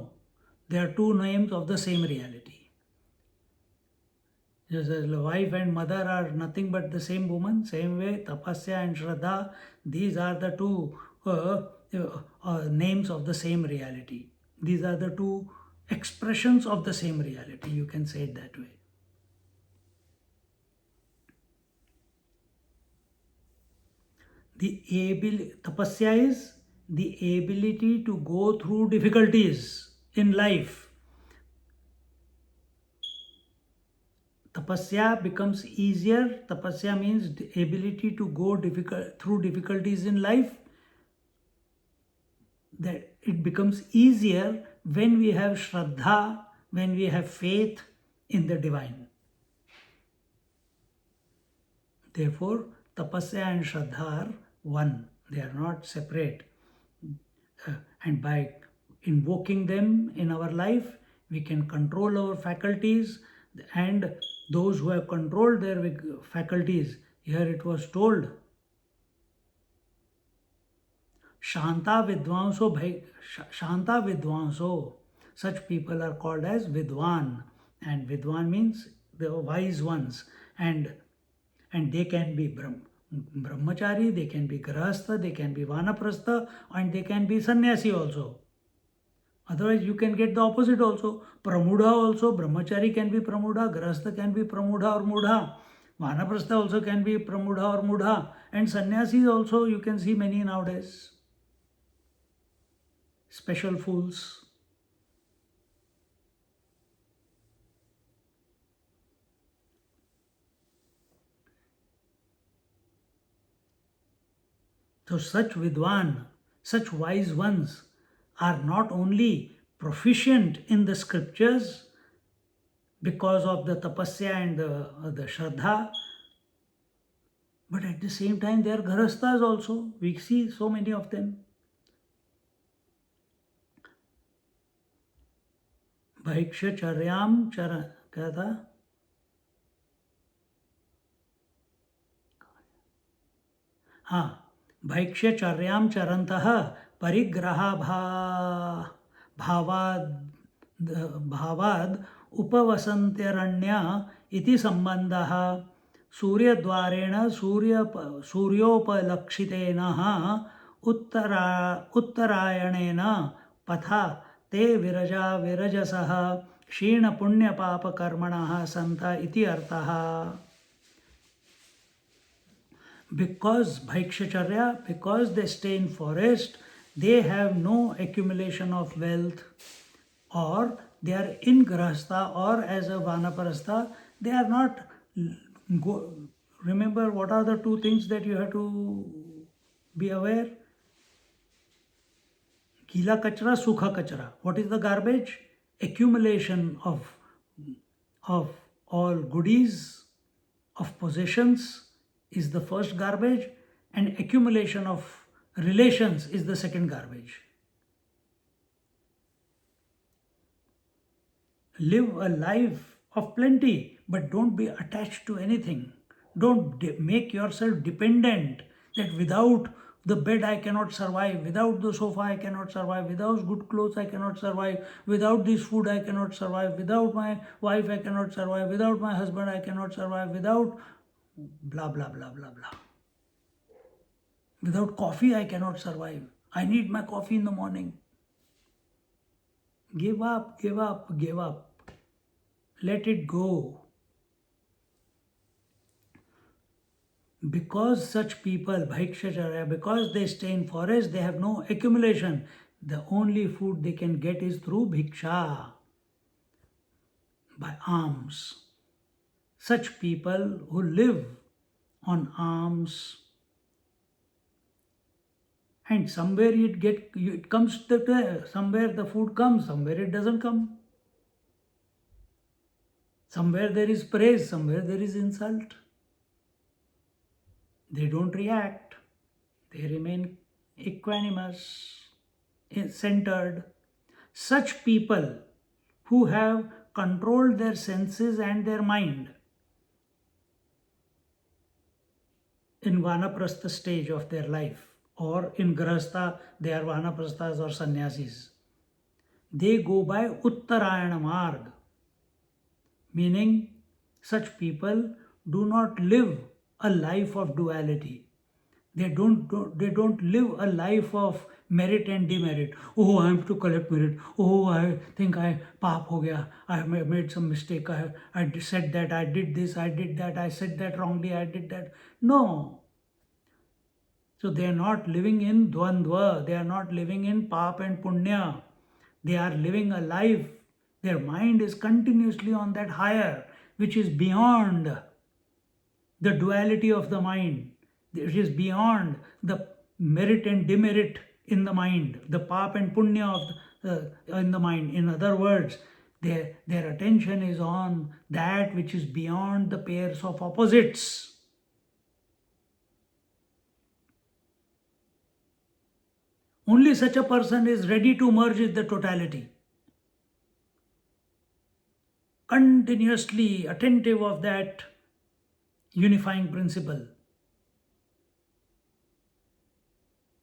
They are two names of the same reality. Just as wife and mother are nothing but the same woman, same way tapasya and shraddha, these are the two names of the same reality. These are the two expressions of the same reality. You can say it that way. Tapasya is the ability to go through difficulties in life. Tapasya becomes easier. Tapasya means the ability to go through difficulties in life. That it becomes easier when we have shraddha, when we have faith in the divine. Therefore, tapasya and shraddha are one. They are not separate. And by invoking them in our life, we can control our faculties, and those who have controlled their faculties, here it was told, Shanta Vidwanso, such people are called as Vidwan, and Vidwan means the wise ones, and they can be brahmachari, they can be grahastha, they can be vanaprastha, and they can be sannyasi also. Otherwise, you can get the opposite also. Pramudha also, brahmachari can be pramudha, grahastha can be pramudha or mudha. Vanaprastha also can be pramudha or mudha. And sannyasis also, you can see many nowadays. Special fools. So such vidwan, such wise ones are not only proficient in the scriptures because of the tapasya and the shraddha, but at the same time they are gharasthas also. We see so many of them. Bhaiksha charyam chara, kya tha? हाँ, भैक्ष्य चर्याम चरन्तः परिग्रहा भावाद उपवसन्त्यरण्य इति संबंधः सूर्यद्वारेण सूर्योपलक्षितेन उत्तरायणेन पथा ते विरजसः क्षीणपुण्यपापकर्मणः सन्त इति अर्थः. Because bhikshacharya, because they stay in forest, they have no accumulation of wealth, or they are in grahastha or as a vanaprastha, they are not remember what are the two things that you have to be aware? Gila kachra, sukha kachra. What is the garbage? Accumulation of all goodies, of possessions is the first garbage, and accumulation of relations is the second garbage. Live a life of plenty, but don't be attached to anything. Don't make yourself dependent, that without the bed I cannot survive, without the sofa I cannot survive, without good clothes I cannot survive, without this food I cannot survive, without my wife I cannot survive, without my husband I cannot survive, without blah blah blah blah blah. Without coffee I cannot survive. I need my coffee in the morning. Give up, give up, give up. Let it go. Because such people, bhikshacharya, because they stay in forest, they have no accumulation. The only food they can get is through bhiksha, by alms. Such people who live on alms, and somewhere it comes somewhere the food comes, somewhere it doesn't come. Somewhere there is praise, somewhere there is insult. They don't react. They remain equanimous, centered. Such people who have controlled their senses and their mind in vanaprastha stage of their life, or in grahastha, they are vanaprasthas or sannyasis. They go by Uttarayana Marg, meaning such people do not live a life of duality. They don't live a life of merit and demerit. Oh, I am to collect merit. Oh, I think I paap ho gaya. I have made some mistake. I said that. I did this. I did that. I said that wrongly. I did that. No. So they are not living in dvandva. They are not living in paap and punya. They are living a life. Their mind is continuously on that higher, which is beyond the duality of the mind. It is beyond the merit and demerit in the mind, the pap and punya in the mind. In other words, their attention is on that which is beyond the pairs of opposites. Only such a person is ready to merge with the totality. Continuously attentive of that unifying principle,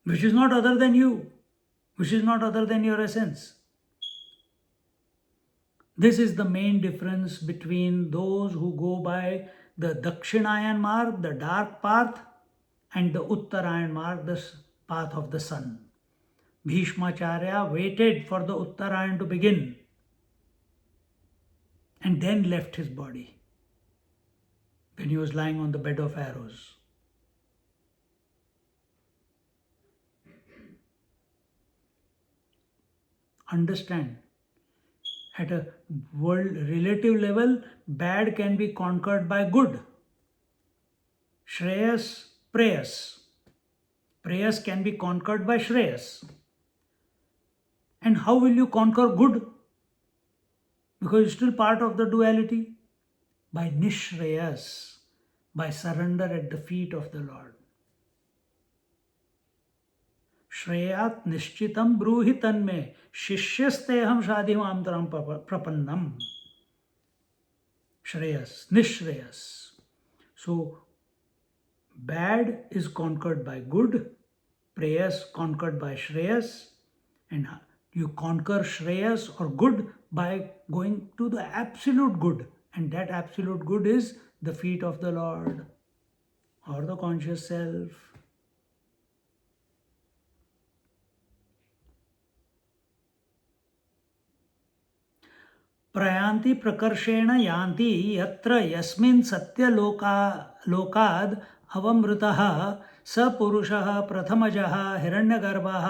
which is not other than you, which is not other than your essence. This is the main difference between those who go by the Dakshinayan Marg, the dark path, and the Uttarayan Marg, the path of the sun. Bhishmacharya waited for the Uttarayan to begin and then left his body when he was lying on the bed of arrows. Understand, at a world relative level, bad can be conquered by good. Shreyas, prayas. Prayas can be conquered by Shreyas. And how will you conquer good? Because it's still part of the duality. By Nishreyas, by surrender at the feet of the Lord. Shreyat nishchitam bruhi tanme shishyasteham shadhimam taram prapannam. Shreyas, Nishreyas. So, bad is conquered by good, prayas conquered by Shreyas, and you conquer Shreyas or good by going to the absolute good, and that absolute good is the feet of the Lord or the conscious self. प्रयान्ति प्रकर्षेण यान्ति यत्र यस्मिन् लोकाद् अवमृतः स पुरुषः प्रथमजः हिरण्यगर्भः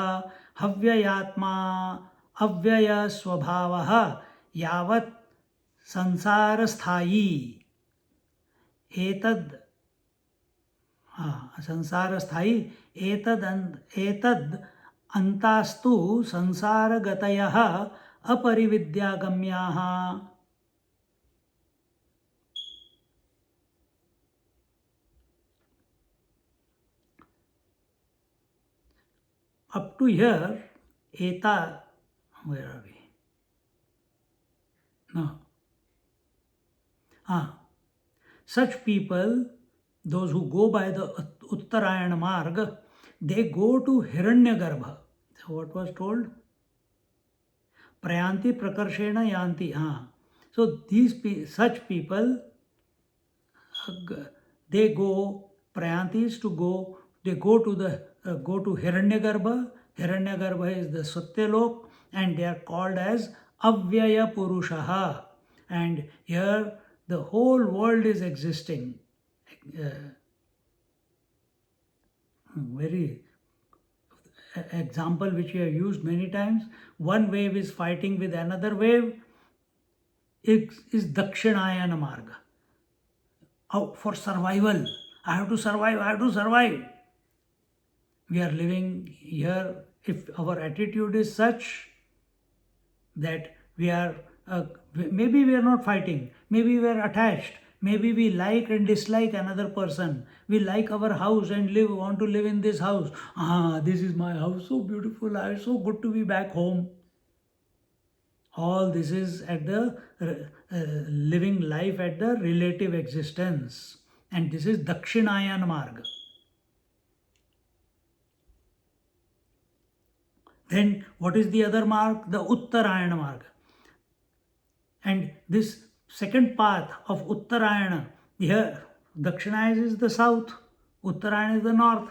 हव्ययात्मा अव्ययस्वभावः यावत् संसारस्थायी एतद् अन्तास्तु संसारगतयः अपरिविद्यागम्याः. Up to here, where are we? No. Such people, those who go by the Uttarayana Marg, they go to Hiranyagarbha. So what was told? Prayanti prakarshena yanti. So such people, they go, prayantis to go, they go to Hiranyagarbha. Hiranyagarbha is the Satyalok, and they are called as Avyaya Purushaha. And here the whole world is existing. example which we have used many times. One wave is fighting with another wave. It is Dakshinayana Marga. Out for survival. I have to survive, I have to survive. We are living here, if our attitude is such that we are, maybe we are not fighting, maybe we are attached, maybe we like and dislike another person. We like our house and want to live in this house. This is my house, so beautiful, it's so good to be back home. All this is at the living life at the relative existence, and this is Dakshinayana Marga. Then what is the other mark? The Uttarayana Marga. And this second path of Uttarayana, here Dakshinayana is the south, Uttarayana is the north.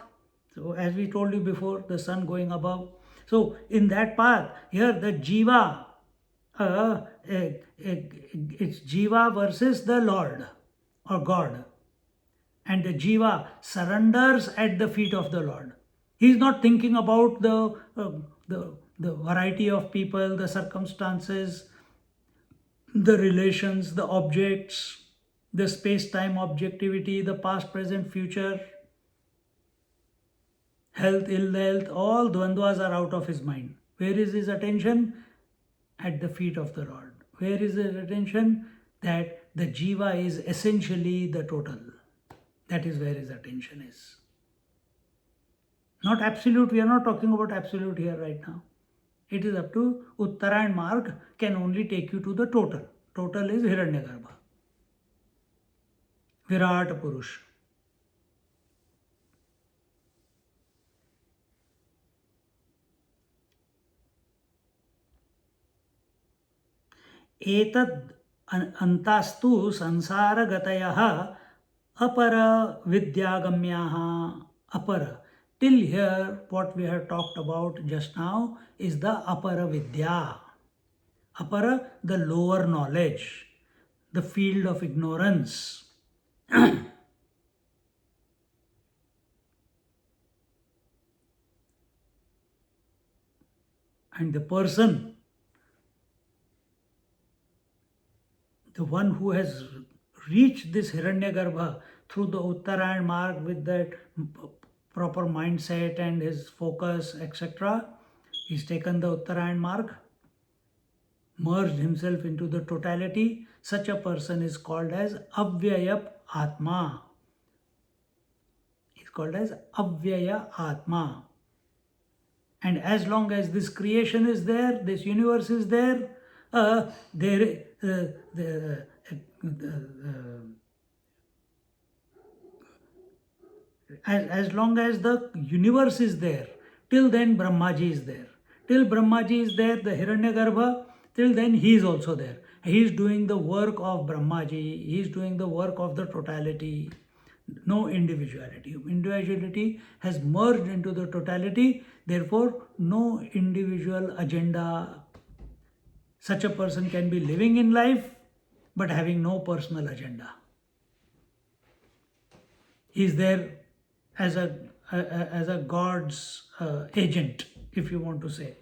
So as we told you before, the sun going above. So in that path, here the Jiva, it's Jiva versus the Lord or God. And the Jiva surrenders at the feet of the Lord. He is not thinking about the variety of people, the circumstances, the relations, the objects, the space-time objectivity, the past, present, future, health, ill health, all dvandvas are out of his mind. Where is his attention? At the feet of the Lord. Where is his attention? That the jiva is essentially the total. That is where his attention is. Not absolute, we are not talking about absolute here right now. It is up to Uttarayan Marg can only take you to the total. Total is Hiranyagarbha. Virat Purush. Etad antastu sansara gatayah apara vidyagamyaha apara. Till here, what we have talked about just now is the Apara Vidya. Apara, the lower knowledge, the field of ignorance. And the person, the one who has reached this Hiranyagarbha through the Uttarayan Marg with that proper mindset and his focus, etc., he's taken the Uttarayan Marg, merged himself into the totality. Such a person is called as Avyaya Atma. He's called as Avyaya Atma. And as long as this creation is there, this universe is there, as long as the universe is there, till then Brahmaji is there. Till Brahmaji is there, the Hiranyagarbha, till then he is also there. He is doing the work of Brahmaji, he is doing the work of the totality. No individuality. Individuality has merged into the totality, therefore, no individual agenda. Such a person can be living in life but having no personal agenda. He is there as a God's agent, if you want to say.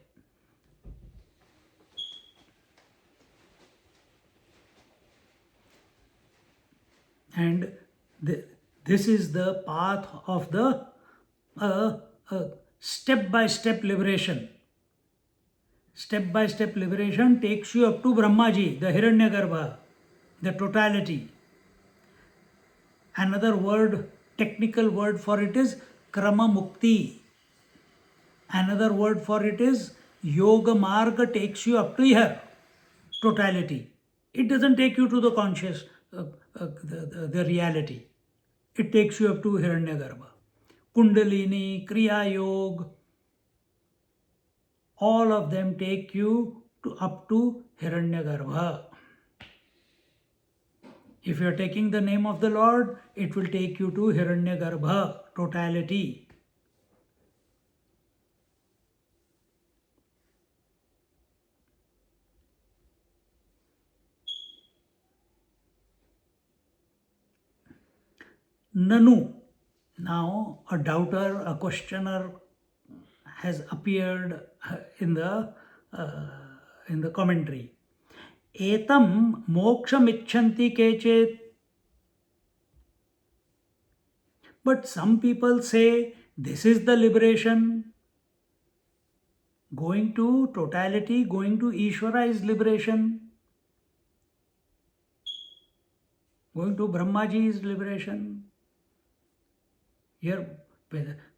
And this is the path of the step-by-step liberation. Step-by-step liberation takes you up to Brahmaji, the Hiranyagarbha, the totality. Another word, technical word for it is Krama Mukti. Another word for it is Yoga Marga takes you up to here, totality. It doesn't take you to the conscious, the reality. It takes you up to Hiranyagarbha. Kundalini, Kriya Yoga, all of them take you up to Hiranyagarbha. If you are taking the name of the Lord, it will take you to Hiranyagarbha, totality. Nanu. Now, a doubter, a questioner has appeared in the commentary. Etam moksham icchanti kechet. But some people say this is the liberation. Going to totality, going to Ishvara is liberation. Going to Brahmaji is liberation. Here,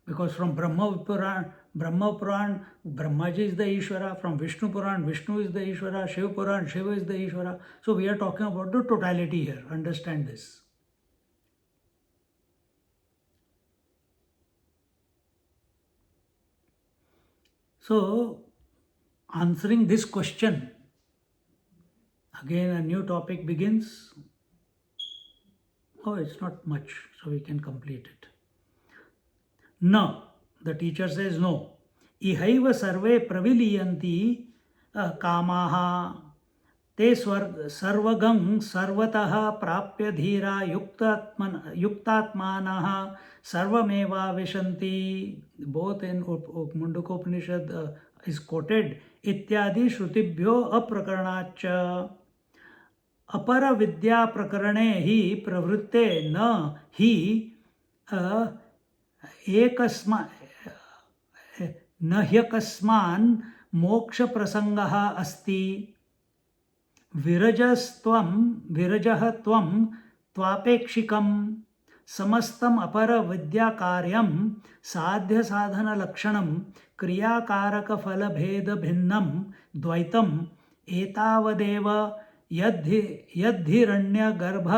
because from Brahma Puran, Brahmaji is the Ishvara. From Vishnu Puran, Vishnu is the Ishvara. Shiva Puran, Shiva is the Ishvara. So we are talking about the totality here. Understand this. So, answering this question, again a new topic begins. Oh, it's not much, so we can complete it. No, the teacher says no. Ihaiva sarve praviliyanti kamaha te sarvagam sarvatah prapya dhira yuktatmanaha sarvameva vishanti. Both in mundakopanishad is quoted ityadi shrutibhyo aprakaranacha. Apara Vidya prakarane hi pravritte na hi ekasma न ह्यकस्मान् मोक्ष प्रसंगः अस्ति. विरजः त्वं त्वापेक्षिकं समस्तम अपर विद्या कार्यं साध्य साधन लक्षणं क्रियाकारक फल भेद भिन्नं द्वैतम् एतावदेव यद्धिरण्य गर्भ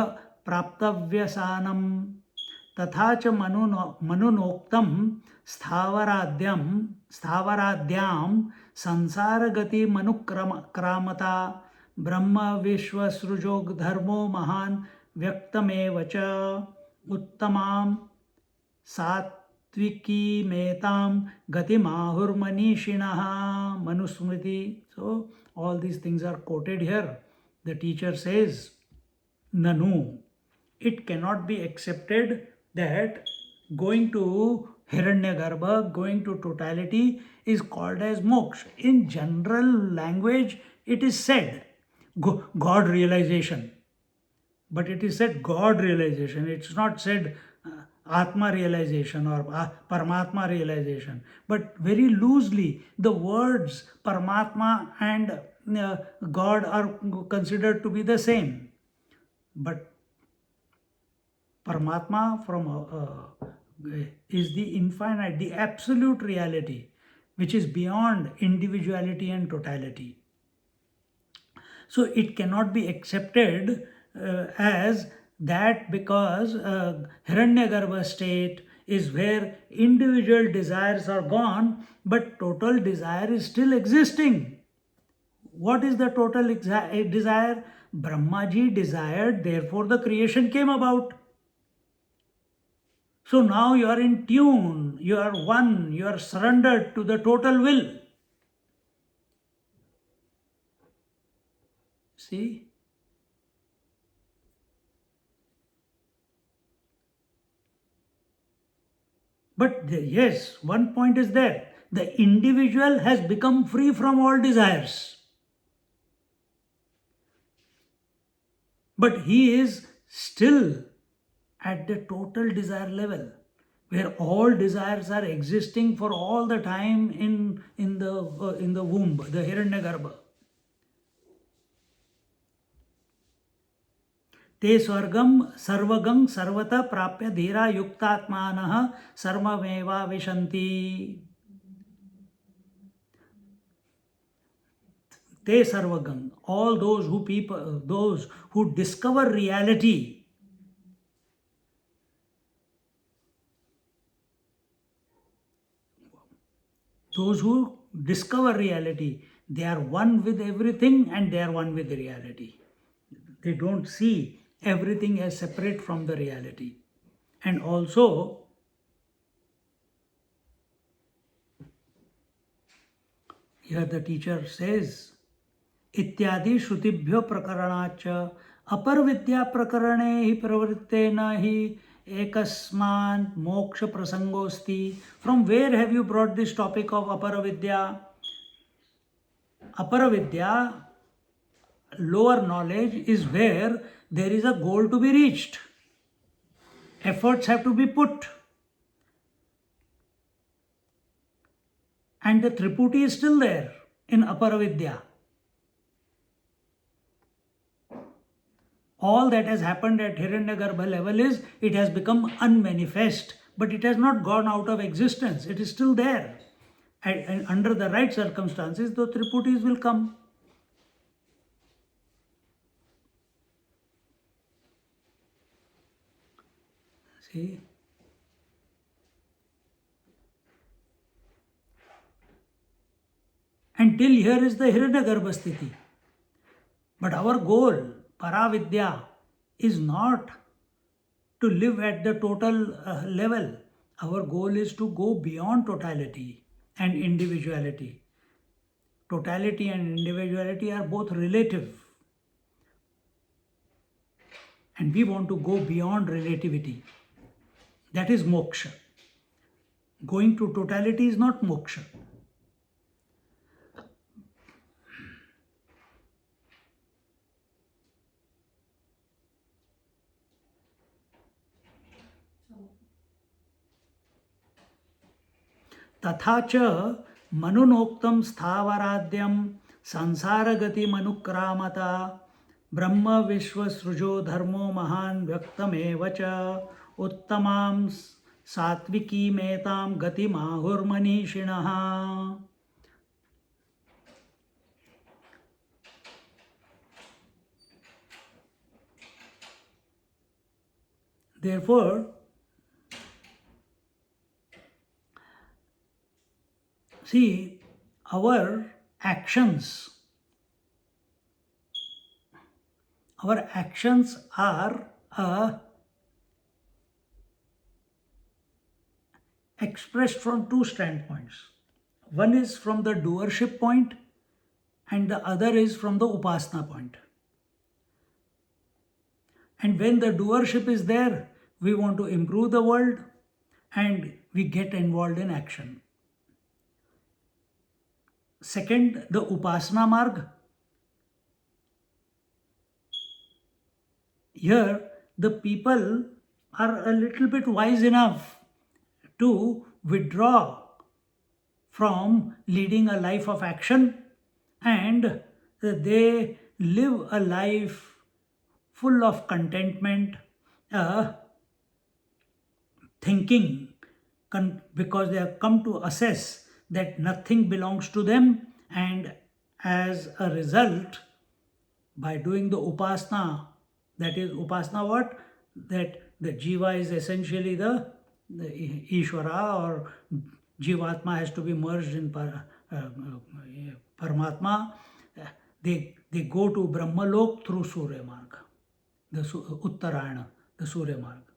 प्राप्तव्यसानं तथा च मनुनोक्तं स्थावराद्यां संसारगति मनुक्रामता ब्रह्म विश्वसृजो धर्मो महान् व्यक्तमेव च उत्तमां सात्विकीमेतां गतिमाहुर्मनीषिणः Manusmriti. So all these things are quoted here. The teacher says, Nanu, it cannot be accepted that going to Hiranyagarbha, going to totality is called as moksha. In general language, it is said God realization. But it is said God realization. It's not said Atma realization or Paramatma realization. But very loosely, the words Paramatma and God are considered to be the same. But Paramatma is the infinite, the absolute reality, which is beyond individuality and totality. So it cannot be accepted as that because Hiranyagarbha state is where individual desires are gone, but total desire is still existing. What is the total desire? Brahmaji desired, therefore the creation came about. So now you are in tune, you are one, you are surrendered to the total will. See? But yes, one point is there. The individual has become free from all desires. But he is still at the total desire level, where all desires are existing for all the time in the womb, the Hiranyagarbha. Te sarvagam sarvata prapya dhira yuktatmanah sarvameva vishanti. Te sarvagam, all those who discover reality, they are one with everything and they are one with the reality. They don't see everything as separate from the reality. And also, here the teacher says, इत्यादि श्रुतिभ्यो प्रकरणाच अपर विद्या प्रकरणे ही प्रवृत्ते न ही ekasman moksha prasangosti. From where have you brought this topic of Apara Vidya? Apara Vidya, lower knowledge, is where there is a goal to be reached. Efforts have to be put. And the Triputi is still there in Apara Vidya. All that has happened at Hiranyagarbha level is it has become unmanifest, but it has not gone out of existence. It is still there. And under the right circumstances, the Triputis will come. See? Until here is the Hiranyagarbha sthiti. But our goal, Paravidya, is not to live at the total level. Our goal is to go beyond totality and individuality. Totality and individuality are both relative. And we want to go beyond relativity. That is moksha. Going to totality is not moksha. तथा च मनुनोक्तं स्थावराद्यं संसारगतिमनुक्रामता ब्रह्म विश्वसृजो धर्मो महान् व्यक्तमेव च उत्तमां सात्विकीमेतां गतिमाहुर्मनीषिणः. Therefore, see, our actions are expressed from two standpoints. One is from the doership point and the other is from the upasana point. And when the doership is there, we want to improve the world and we get involved in action. Second, the upasana marg. Here, the people are a little bit wise enough to withdraw from leading a life of action and they live a life full of contentment, thinking, because they have come to assess that nothing belongs to them, and as a result, by doing the upasana, that is upasana what? That the jiva is essentially the Ishvara, or Jivatma has to be merged in Paramatma. They go to Brahmalok through Surya Marga, the Uttarayana, the Surya Marga.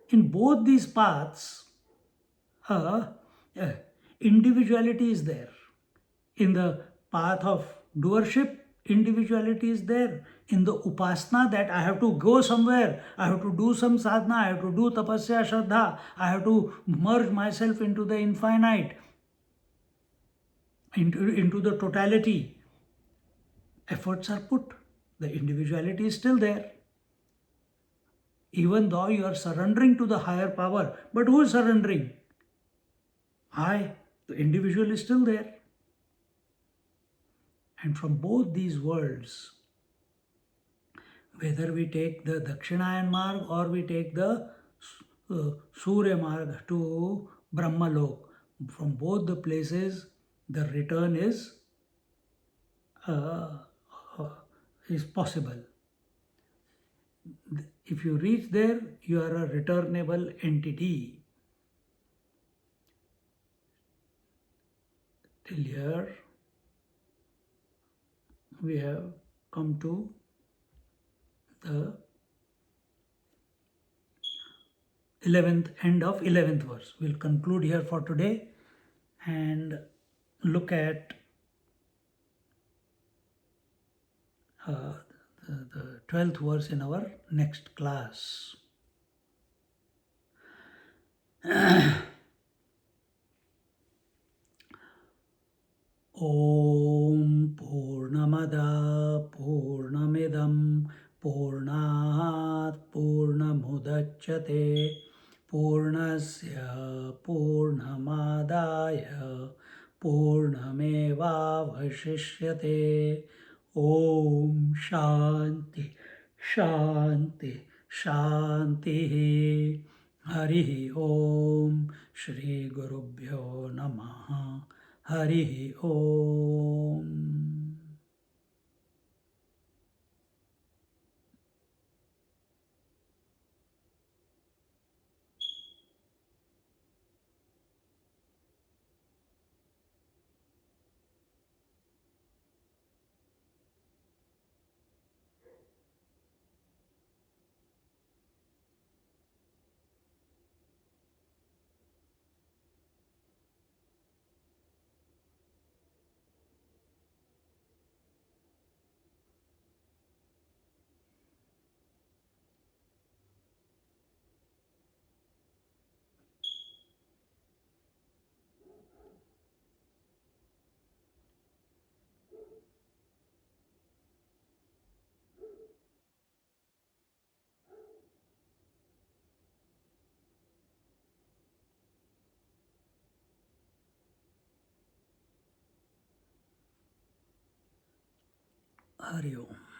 In both these paths, individuality is there. In the path of doership, individuality is there. In the upasana, that I have to go somewhere, I have to do some sadhana, I have to do tapasya, shraddha, I have to merge myself into the infinite, into the totality. Efforts are put. The individuality is still there. Even though you are surrendering to the higher power, but who is surrendering? The individual is still there. And from both these worlds, whether we take the Dakshinayan Marg or we take the Surya Marg to Brahmalok, from both the places, the return is possible. If you reach there, you are a returnable entity. Till here, we have come to the 11th end of 11th verse. We'll conclude here for today and look at the 12th verse in our next class. Om Purnamada Purnamidam Purnat Purnamudachyate Purnasya Purnamadaya Purnamevavashishyate. Om Shanti Shanti Shanti. Hari Om. Shri Gurubhyo Namaha. Hari Om. Hari Om.